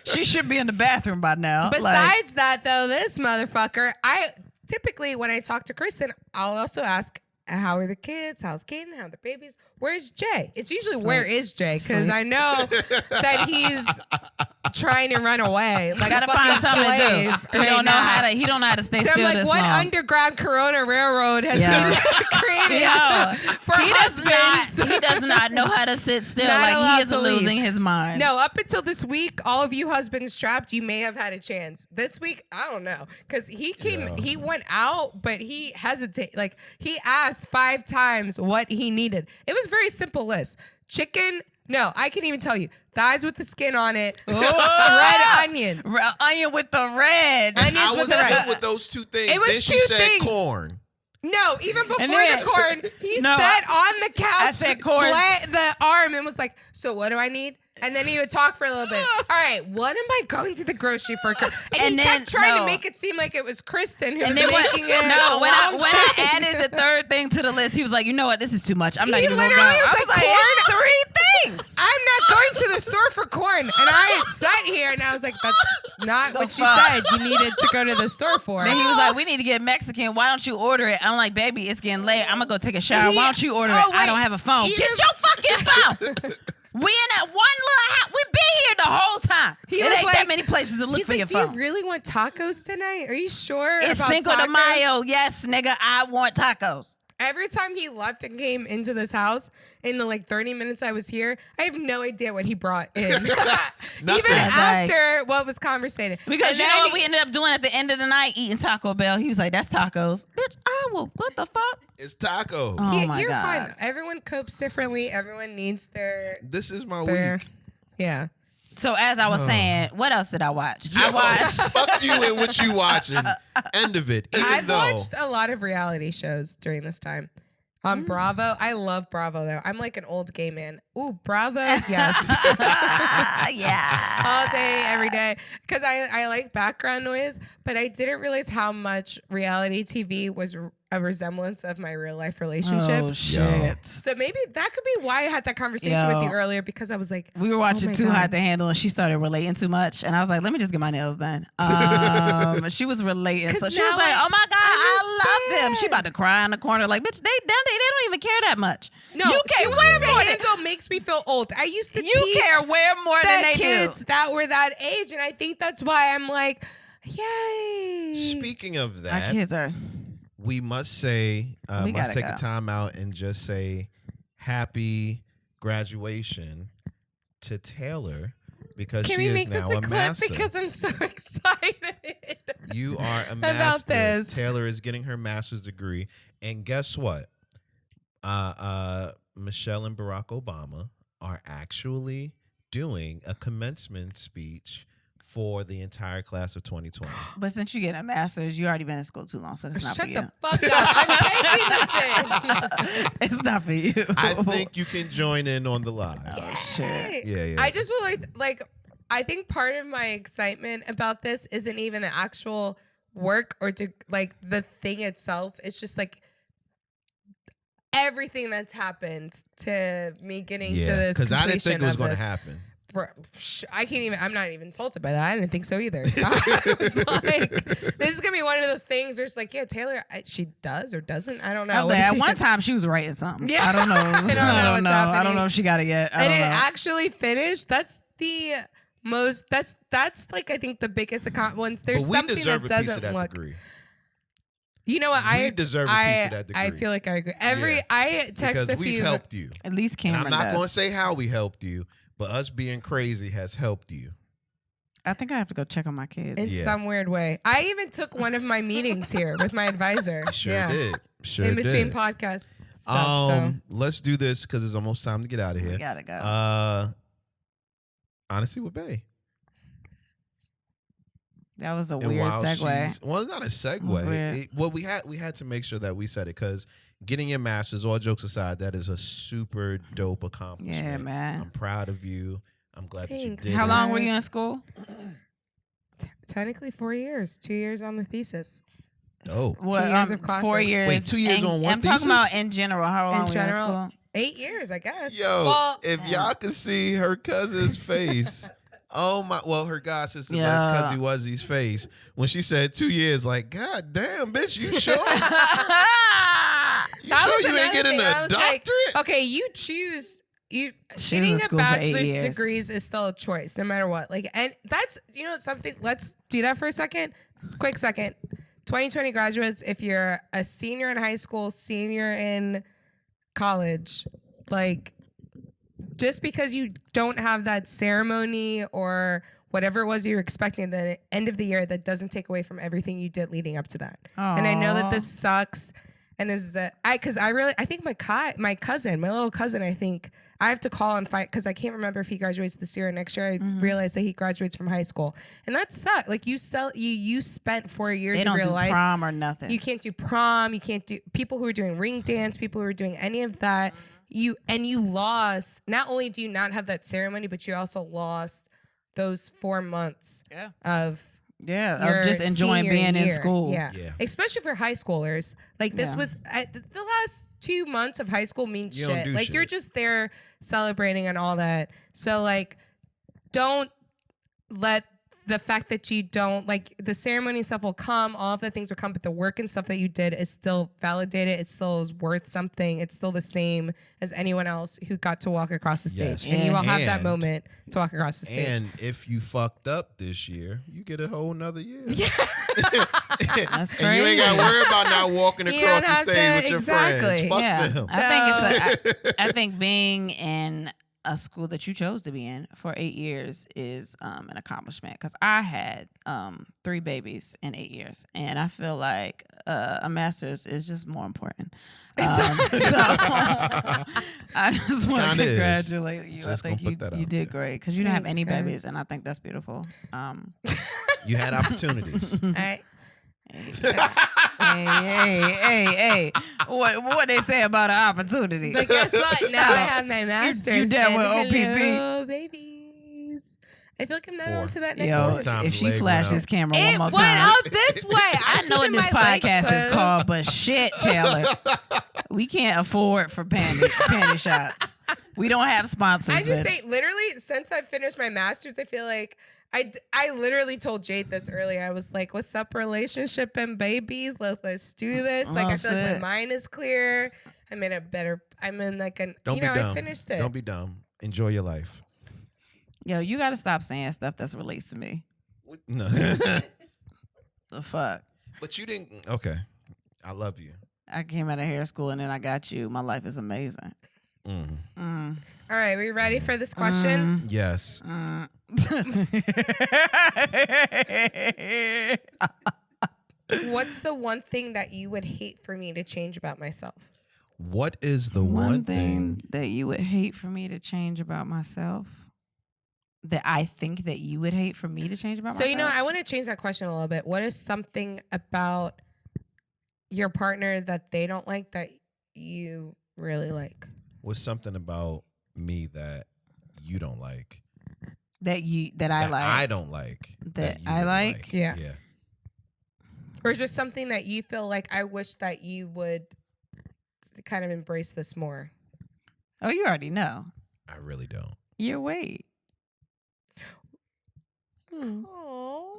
She should be in the bathroom by now. Besides that, though, this motherfucker, typically when I talk to Kristen, I'll also ask, how are the kids? How's Kaden? How are the babies? Where's Jay? It's usually where is Jay? Because I know that he's trying to run away. Like, gotta find something to do. He don't know how to stay so still. I'm like, this what long. underground Corona Railroad has he created for husbands? He does not know how to sit still. Not Like, allowed he is to leave. losing his mind. No, up until this week, all of you husbands trapped, you may have had a chance. This week, I don't know. Because he went out, but he hesitated. Like, he asked 5 times what he needed. It was a very simple list. Chicken. No, I can even tell you. Thighs with the skin on it. Red onion. Onion with the red. Onions I with was the red. good with those two things. It was Then she two said things. corn. No, even before then- the corn, he No, sat on the couch, I said corn. the arm, and was like, so what do I need? And then he would talk for a little bit. All right, what am I going to the grocery for? And he kept trying to make it seem like it was Kristen who was making it. No, when I added the third thing to the list, he was like, you know what? This is too much. I'm not He even going to literally go. was I like, was like, corn? it's 3 things. I'm not going to the store for corn. And I sat here and I was like, that's not what she said you needed to go to the store for. Then he was like, we need to get Mexican. Why don't you order it? I'm like, baby, it's getting late. I'm going to go take a shower. Why don't you order it? I don't have a phone. Get your fucking phone. We in that one little house. We been here the whole time. It ain't that many places to look for your phone. Do you really want tacos tonight? Are you sure It's about Cinco de tacos? Mayo. Yes, nigga, I want tacos. every time he left and came into this house in the 30 minutes I was here, I have no idea what he brought in. Even after what was conversated. Because you know what we ended up doing at the end of the night? Eating Taco Bell. He was like, that's tacos. Bitch, what the fuck? It's tacos. Oh my You're God. fine. Everyone copes differently. Everyone needs their... This is my their week. Yeah. So as I was saying, what else did I watch? Yo, I watched... Fuck you and what you watching. End of it. I've watched a lot of reality shows during this time. On Bravo. I love Bravo, though. I'm like an old gay man. Ooh, Bravo, yes. yeah. All day, every day. Because I like background noise, but I didn't realize how much reality TV was a resemblance of my real life relationships. Oh, shit. So maybe that could be why I had that conversation with you earlier, because I was like, we were watching Too Hot to Handle, and she started relating too much, and I was like, let me just get my nails done. She was relating, so she was like, oh my God, I love them. She about to cry in the corner, like, bitch, they don't even care that much. no, you care way more. Handle makes me feel old. I used to You teach care way more than they kids do. that were that age, and I think that's why I'm like, yay. Speaking of Our that, kids are. we must say, We must gotta take go. a time out and just say happy graduation to Taylor, because Can she we is make this now a a clip? master. Because I'm so excited. You are a About master. this. Taylor is getting her master's degree, and guess what? Michelle and Barack Obama are actually doing a commencement speech for the entire class of 2020. But since you get a master's, you already been in school too long, so it's not Shut for you. the fuck up. I'm taking this in. It's not for you. I think you can join in on the live. Shit. Yeah. I just would like I think part of my excitement about this isn't even the actual work or to like the thing itself. It's just like everything that's happened to me getting to this. Because I didn't think it was going to happen. I can't even. I'm not even insulted by that. I didn't think so either. I was like, this is gonna be one of those things where it's like, yeah, Taylor, she does or doesn't. I don't know. At one time, she was writing something. Yeah. I don't know. I don't know what's I happening. don't know if she got it yet. I And don't it know. actually finished. That's the most. That's like I think the biggest once there's But we something deserve that a piece of doesn't that look. degree. You know what? We deserve a piece of that degree. I feel like I agree. Yeah. I text Because a we've few. helped you. At least And Cameron I'm not does. going to say how we helped you, but us being crazy has helped you. I think I have to go check on my kids. In some weird way. I even took one of my meetings here with my advisor. Sure did. Sure in between did. podcast stuff. Let's do this because it's almost time to get out of here. We gotta go. Honestly, with Bay. That was a And weird while segue. well, it's not a It was weird. segue. We had to make sure that we said it because getting your master's, all jokes aside, that is a super dope accomplishment. Yeah, man. I'm proud of you. I'm glad that you Thanks. did How it. long were you in school? Technically 4 years. 2 years on the thesis. Oh, Well, 2 years of classes. 4 years. Wait, 2 years And on one I'm talking thesis? about in general. How long In were you general, in school? 8 years, I guess. yo, Well, if y'all could see her cousin's face. Oh my! Well, her god sister, Yeah. cousin Wuzzy's face when she said 2 years. Like, god damn, bitch, you sure? You That was sure you ain't another getting thing. I a was like, doctorate? okay, you choose. She was Getting in a school for 8 bachelor's years. degrees is still a choice, no matter what. Like, and that's something. Let's do that for a second. Quick second. 2020 graduates, if you're a senior in high school, senior in college, like, just because you don't have that ceremony or whatever it was you were expecting at the end of the year, that doesn't take away from everything you did leading up to that. And I know that this sucks. And this is I think my cousin, my little cousin, I think I have to call and fight because I can't remember if he graduates this year or next year. I realized that he graduates from high school, and that sucks. Like you spent 4 years They don't of your do life. prom or nothing. You can't do prom. You can't do people who are doing ring dance. People who are doing any of that. You lost. Not only do you not have that ceremony, but you also lost those 4 months of of just enjoying senior being in year. school. Yeah. Especially for high schoolers. Like this was the last 2 months of high school means You don't shit. do Like shit. you're just there celebrating and all that. So like, don't let the fact that you don't like the ceremony stuff will come, all of the things will come, but the work and stuff that you did is still validated. It still is worth something. It's still the same as anyone else who got to walk across the stage. Yes. And you will have that And- moment to walk across the stage. And if you fucked up this year, you get a whole nother year. That's crazy. And you ain't got to worry about not walking You across don't the have stage to- with your exactly. friends. Fuck Yeah, them. I think being in a school that you chose to be in for 8 years is an accomplishment, because I had 3 babies in 8 years, and I feel like a master's is just more important. So I just want to Kinda is. congratulate you. Just I think gonna put that you out did there. great, because you didn't have Thanks, any guys. babies, and I think that's beautiful. You had opportunities. All right. Hey. What they say about an opportunity? But guess what? Now I have my master's. you down and with OPP? hello, babies. I feel like I'm not 4. on to that next Yo, one. Time if the she leg went flashes up. this camera It one more went time. up this way. I know what keeping this my legs podcast is closed. called, but shit, Taylor. We can't afford for panty shots. We don't have sponsors. I just bitch. say, literally, since I finished my master's, I feel like I literally told Jade this earlier. I was like, "What's up, relationship and babies? Let's do this." Like, Oh, I feel like my shit. mind is clear. I'm in a better. I'm in like an. Don't you be know, dumb. I finished it. Don't be dumb. Enjoy your life. Yo, you got to stop saying stuff that's relates to me. No. The fuck? But you didn't. Okay. I love you. I came out of hair school and then I got you. My life is amazing. Mm. All right, we ready for this question? Yes. What's the one thing that you would hate for me to change about myself? What is the One thing that you would hate for me to change about myself? That I think that you would hate for me to change about So, myself? you know, I want to change that question a little bit. What is something about your partner that they don't like that you really like? What's something about me that you don't like? that I like. I don't like. That you I really like? Yeah. Yeah. Or just something that you feel like I wish that you would kind of embrace this more? Oh, you already know. I really don't. Your weight. Oh.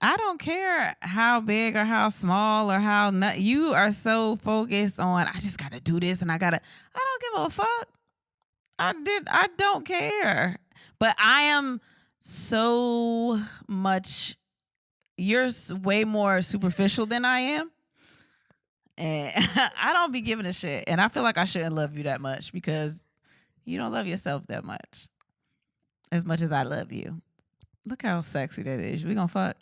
I don't care how big or how small or how not. You are so focused on, I just got to do this and I don't give a fuck. I don't care. But I am so much, you're way more superficial than I am. And I don't be giving a shit. And I feel like I shouldn't love you that much because you don't love yourself that much. As much as I love you. Look how sexy that is. We gonna fuck.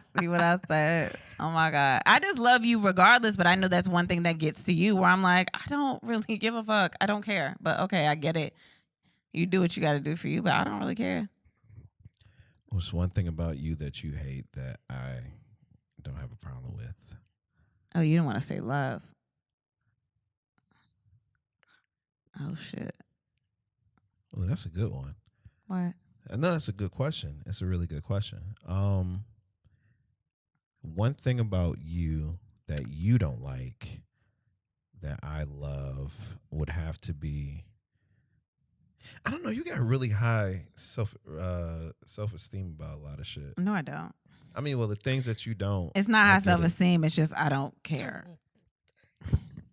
See what I said? Oh my God. I just love you regardless, but I know that's one thing that gets to you where I'm like, I don't really give a fuck. I don't care. But okay, I get it. You do what you got to do for you, but I don't really care. What's one thing about you that you hate that I don't have a problem with? Oh, you don't want to say love. Oh, shit. Well, that's a good one. What? No, that's a good question. It's a really good question. One thing about you that you don't like that I love would have to be, I don't know, you got really high self-esteem about a lot of shit. No, I don't. I mean, well, the things that you don't. It's not I high get it. self-esteem. It's just I don't care.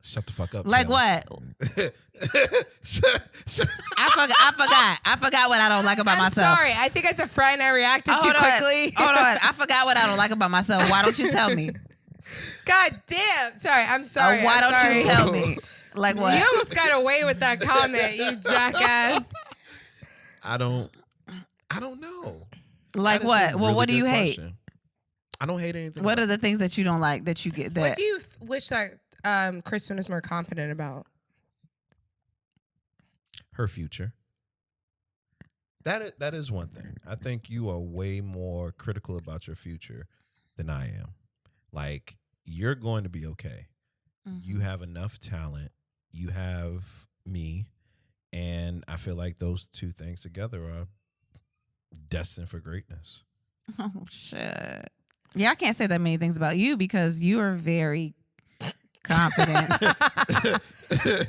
Shut the fuck up. Like Taylor. what? Shut- I forgot what I don't like about I'm myself. sorry. I think as a friend, I reacted too Hold on. quickly. Hold on. I forgot what I don't like about myself. Why don't you tell me? God damn. Sorry. I'm sorry. Why I'm don't sorry. you tell me? Like what? You almost got away with that comment, you jackass. I don't know. Like That is a what? Well, really what do good you hate? question. I don't hate anything. What about are the things that you don't like that you get that? What do you wish that Kristen was more confident about? her future. That is one thing. I think you are way more critical about your future than I am. Like, you're going to be okay. Mm-hmm. You have enough talent. You have me. And I feel like those two things together are destined for greatness. Oh shit. Yeah, I can't say that many things about you because you are very confident.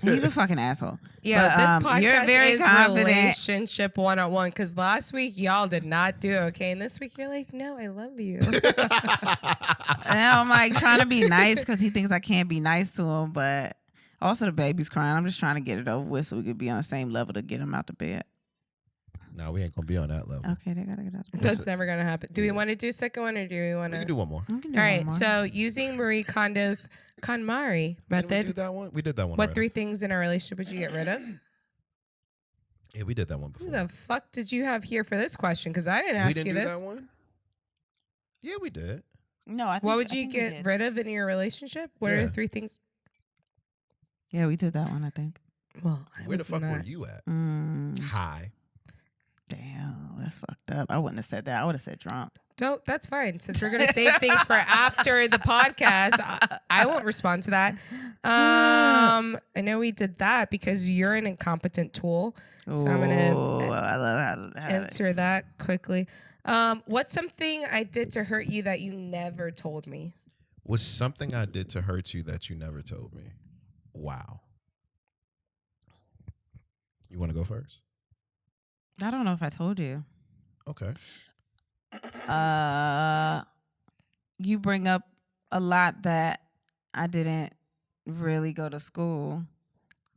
He's a fucking asshole. Yeah, But, this podcast you're very is confident. relationship 101 because last week y'all did not do okay, and this week you're like, no, I love you. And I'm like trying to be nice because he thinks I can't be nice to him, but also the baby's crying. I'm just trying to get it over with so we could be on the same level to get him out the bed. No, we ain't gonna be on that level. Okay, they gotta get out. That's never gonna happen. Do we want to do a second one, or do we want We to? can do one more. All All right. So using Marie Kondo's KonMari Didn't we method. do that one? We did that one. What already. 3 things in a relationship would you get rid of? Yeah, we did that one Who before. the fuck did you have here for this question? Because I didn't we ask didn't you do this. that one. Yeah, we did. No, I think, What would I you think we get did. rid of in your relationship? What are Yeah. the 3 things? Yeah, we did that one. I think. Well, I Where the was fuck were not. you at? Mm, High. damn, that's fucked up. I wouldn't have said that. I would have said drunk. Don't. That's fine. Since we're gonna save things for after the podcast, I won't respond to that. I know we did that because you're an incompetent tool. So I'm gonna I love how answer that quickly. What's something I did to hurt you that you never told me? Was something I did to hurt you that you never told me? Wow. You want to go first? I don't know if I told you. Okay. You bring up a lot that I didn't really go to school.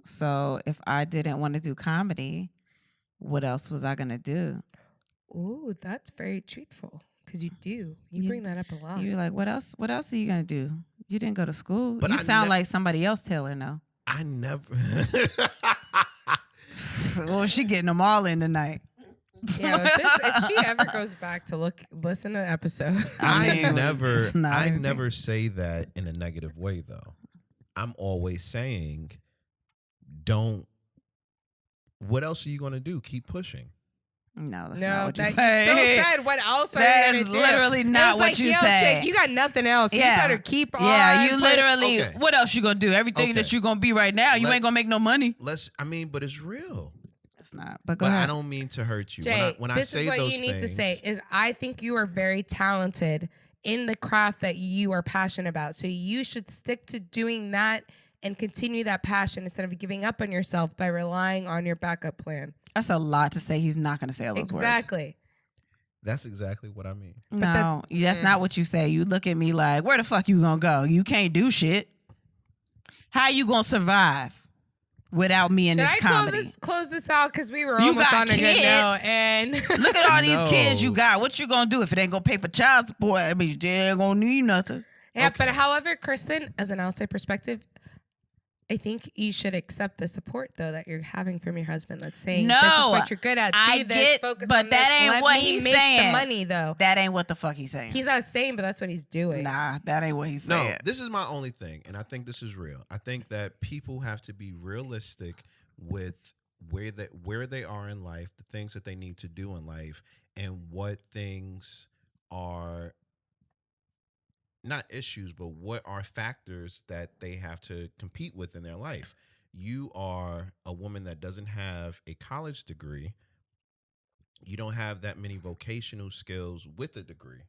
So if I didn't want to do comedy, what else was I gonna do? Ooh, that's very truthful. Because you do. You You- bring that up a lot. You're like, what else? What else are you gonna do? You didn't go to school. But you I sound ne- like somebody else, Taylor. No. I never. Oh, she getting them all in tonight. Yeah, if she ever goes back to listen to an episode. I mean, it's not I anything. never say that in a negative way though. I'm always saying, don't. What else are you gonna do? Keep pushing. No, that's No, not what you that say. you so said. What else are That you is gonna do? literally not It was what like, you yo, said. Chick, you got nothing else. Yeah. You better keep on. Yeah, you put- literally. Okay. What else you gonna do? Everything Okay. that you gonna be right now, you Let- ain't gonna make no money. But it's real. It's not. But go But ahead. I don't mean to hurt you. Jay, when I this say is what those you need to things- say is I think you are very talented in the craft that you are passionate about. So you should stick to doing that and continue that passion instead of giving up on yourself by relying on your backup plan. That's a lot to say. He's not gonna say all those words. Exactly. That's exactly what I mean. No, that's not what you say. You look at me like, where the fuck you gonna go? You can't do shit. How you gonna survive without me in Should this I comedy? close this out because we were You almost got on a good kids. note and Look at all these No. kids you got. What you gonna do if it ain't gonna pay for child support? I mean, they ain't gonna need nothing. yeah. Okay. But however, Kristen, as an outside perspective, I think you should accept the support though that you're having from your husband. That's saying this is No, what you're good at. I Do this, get- focus but on that this. ain't Let what me he's make the saying. money though. That ain't what the fuck he's saying. He's not saying, but that's what he's doing. Nah, that ain't what he's No, saying. this is my only thing, and I think this is real. I think that people have to be realistic with where they are in life, the things that they need to do in life, and what things are not issues, but what are factors that they have to compete with in their life. You are a woman that doesn't have a college degree. You don't have that many vocational skills with a degree,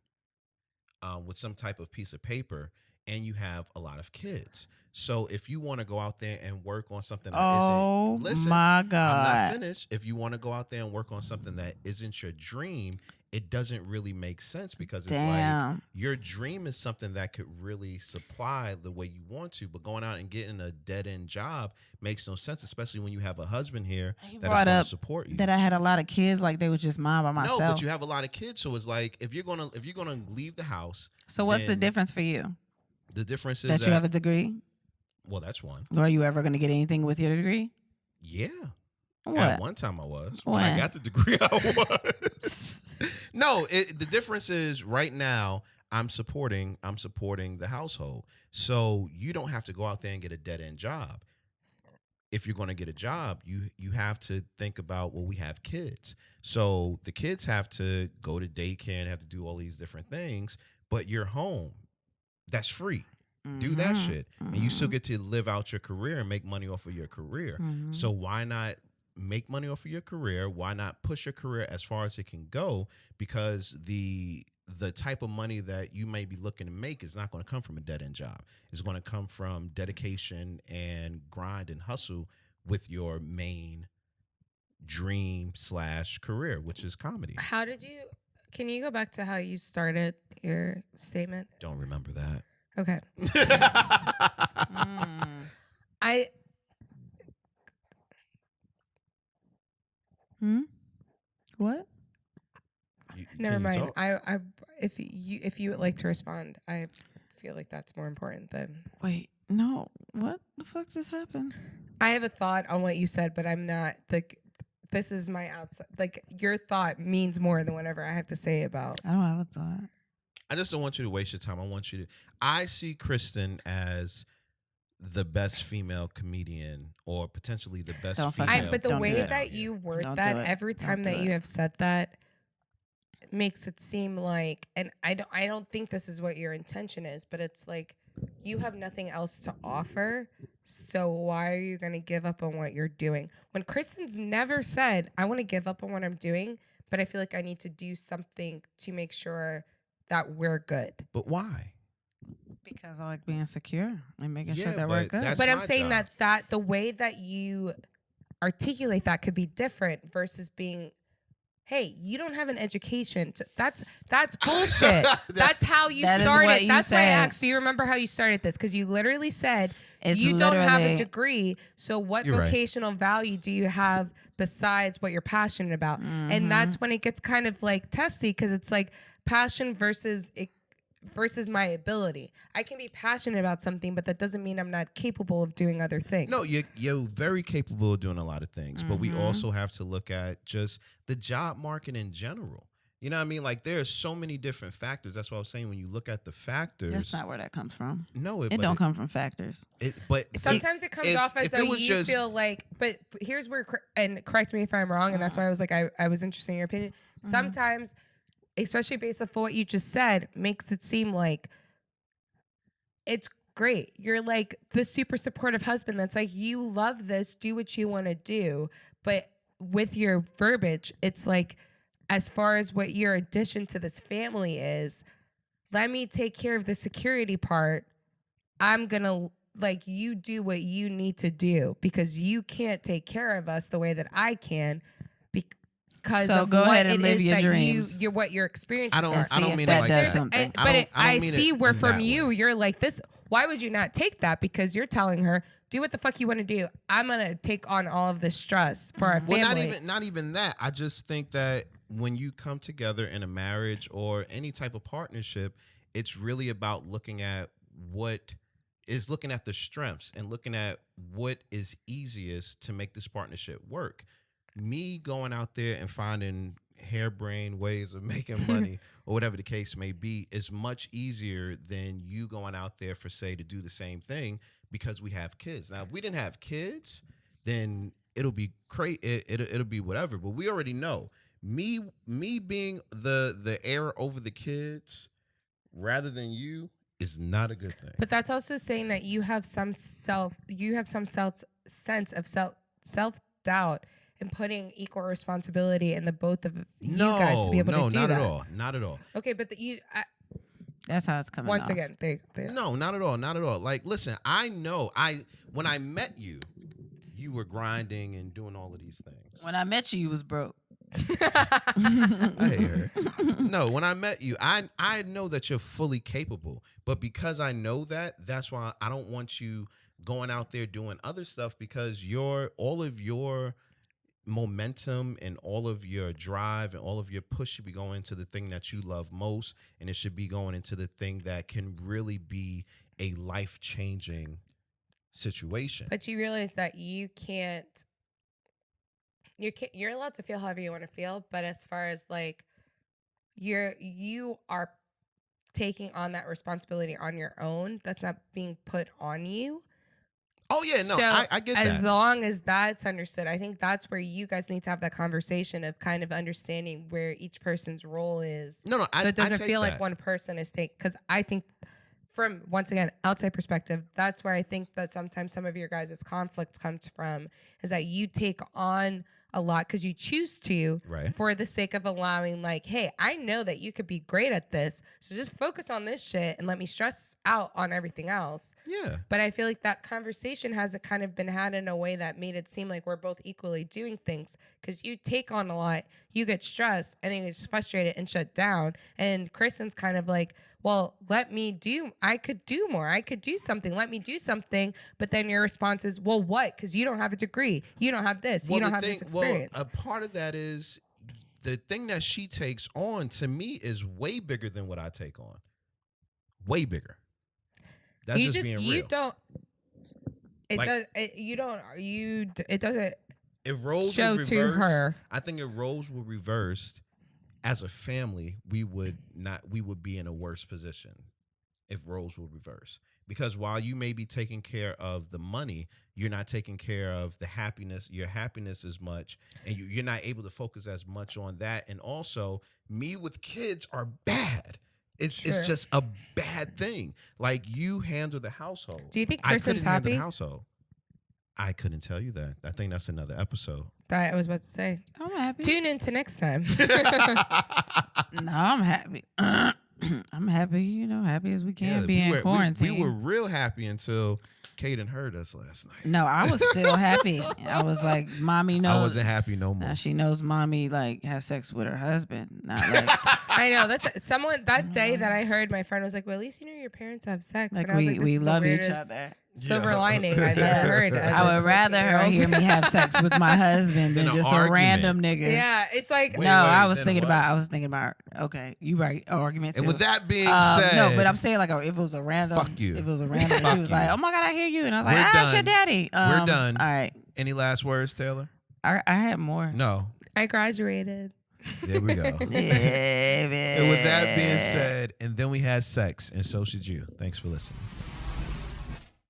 with some type of piece of paper, and you have a lot of kids. So if you want to go out there and work on something that Oh isn't, listen, my I'm not God. finished. If you want to go out there and work on something that isn't your dream, it doesn't really make sense because it's like Damn. your dream is something that could really supply the way you want to, but going out and getting a dead end job makes no sense, especially when you have a husband here You that is brought going up to support you. That I had a lot of kids, like they was just mine by myself. No, but you have a lot of kids, so it's like if you're gonna leave the house. So what's the then difference for you? The difference is That you have a degree? well, that's one. Or are you ever going to get anything with your degree? Yeah. What? At one time I was. When I When? got the degree, I was. No, the difference is right now I'm supporting the household. So you don't have to go out there and get a dead end job. If you're going to get a job, you have to think about, well, we have kids. So the kids have to go to daycare and have to do all these different things, but you're home. That's free. Do that shit. And you still get to live out your career and make money off of your career. Mhm. So why not make money off of your career? Why not push your career as far as it can go? Because the type of money that you may be looking to make is not going to come from a dead-end job. It's going to come from dedication and grind and hustle with your main dream/career, which is comedy. Can you go back to how you started your statement? Don't remember that. Okay. Mm. I Hmm? What? Never Can you mind. talk? If you would like to respond, I feel like that's more important than. Wait, no. What the fuck just happened? I have a thought on what you said, but I'm not like. This is my outside. Like your thought means more than whatever I have to say about. I don't have a thought. I just don't want you to waste your time. I want you to. I see Kristen as the best female comedian, or potentially the best Don't fuck female. it. But the Don't way do it. that you word Don't that do it. every time Don't that do you it. have said that makes it seem like, and I don't think this is what your intention is, but it's like you have nothing else to offer. So why are you going to give up on what you're doing? When Kristen's never said, I want to give up on what I'm doing, but I feel like I need to do something to make sure that we're good. But why? Because I like being secure and making Yeah, sure that we're but good. that's But I'm my saying job. that the way that you articulate that could be different versus being, hey, you don't have an education. That's bullshit. That's how you That is started. what you That's why I said. asked. Do you remember how you started this? Because you literally said It's you don't have a literally- degree. So what You're right. vocational value do you have besides what you're passionate about? And that's when it gets kind of like testy because it's like passion versus my ability. I can be passionate about something, but that doesn't mean I'm not capable of doing other things. No, you're very capable of doing a lot of things, but we also have to look at just the job market in general. You know what I mean? Like there are so many different factors. That's what I was saying. When you look at the factors, That's not where that comes from. no, It don't come from factors. But Sometimes it comes if- off as if it though was you just- feel like, but here's where, and correct me if I'm wrong, and that's why I was like, I was interested in your opinion. Sometimes, especially based off of what you just said, makes it seem like it's great. You're like the super supportive husband that's like, you love this, do what you want to do. But with your verbiage, it's like, as far as what your addition to this family is, let me take care of the security part. I'm going to, like, you do what you need to do because you can't take care of us the way that I can because So of go what ahead and it live is your that dreams. you're what your experiences are. I don't if mean it that like does that. something. I mean see it where in from that you, way. you're like this. Why would you not take that? Because you're telling her, do what the fuck you want to do. I'm going to take on all of this stress for our family. Well, not even that. I just think that when you come together in a marriage or any type of partnership, it's really about looking at the strengths and looking at what is easiest to make this partnership work. Me going out there and finding harebrained ways of making money or whatever the case may be is much easier than you going out there for, say, to do the same thing because we have kids. Now, if we didn't have kids, then it'll be it'll be whatever. But we already know me being the heir over the kids rather than you is not a good thing. But that's also saying that you have some sense of self-doubt and putting equal responsibility in the both of you guys to be able to do not that. at all. Not at all. Okay, but That's how it's coming once off. again, they No, not at all. Not at all. Like, listen, I know when I met you, you were grinding and doing all of these things. When I met you was broke. I hear her. No, when I met you, I know that you're fully capable. But because I know that, that's why I don't want you going out there doing other stuff because all of your momentum and all of your drive and all of your push should be going into the thing that you love most, and it should be going into the thing that can really be a life-changing situation. But you realize that you're allowed to feel however you want to feel, but as far as like you are taking on that responsibility on your own, that's not being put on you. Oh yeah, no, So I get as that. long as that's understood, I think that's where you guys need to have that conversation of kind of understanding where each person's role is. No, So I it doesn't take feel like that. one person is taking, because I think from, once again, outside perspective, that's where I think that sometimes some of your guys' conflict comes from, is that you take on a lot because you choose to, Right. for the sake of allowing, like, hey, I know that you could be great at this, so just focus on this shit and let me stress out on everything else. Yeah. But I feel like that conversation hasn't kind of been had in a way that made it seem like we're both equally doing things, because you take on a lot, you get stressed, and then you get frustrated and shut down. And Kristen's kind of like, well, I could do more. I could do something. Let me do something. But then your response is, well, what? Because you don't have a degree. You don't have this. You don't have this experience. Well, a part of that is the thing that she takes on to me is way bigger than what I take on. Way bigger. That's you just being real. You don't. It Like, does. You don't. You. It doesn't if roles show were reversed, to her. I think if roles were reversed, as a family, we would be in a worse position if roles were reversed. Because while you may be taking care of the money, you're not taking care of your happiness as much, and you're not able to focus as much on that. And also, me with kids are bad. It's just a bad thing. Like, you handle the household. Do you think Kristen's happy? Handle the household. I couldn't tell you that. I think that's another episode. That I was about to say. I'm happy. Tune in to next time. No, I'm happy. I'm happy, happy as we can be in quarantine. We were real happy until Kaden heard us last night. No, I was still happy. I was like, mommy knows. I wasn't happy no more. Now she knows mommy like has sex with her husband. Not like I know. That's someone that day that I heard my friend was like, well, at least your parents have sex. like and I was like, this we is the love each weirdest other. silver lining I've ever heard. I would rather her hear me have sex with my husband than Than an just argument. a random nigga. Yeah, it's like Wait, I was then thinking what? about. Okay, you right. Argument. And too. with that being said, no, but I'm saying like if it was a random. Fuck you. If it was a random, Fuck she was you. like, "Oh my god, I hear you," and I was We're like, "Ah, it's your done. daddy." We're done. All right. Any last words, Taylor? I had more. No. I graduated. There we go. Yeah, And with that being said, and then we had sex, and so should you. Thanks for listening.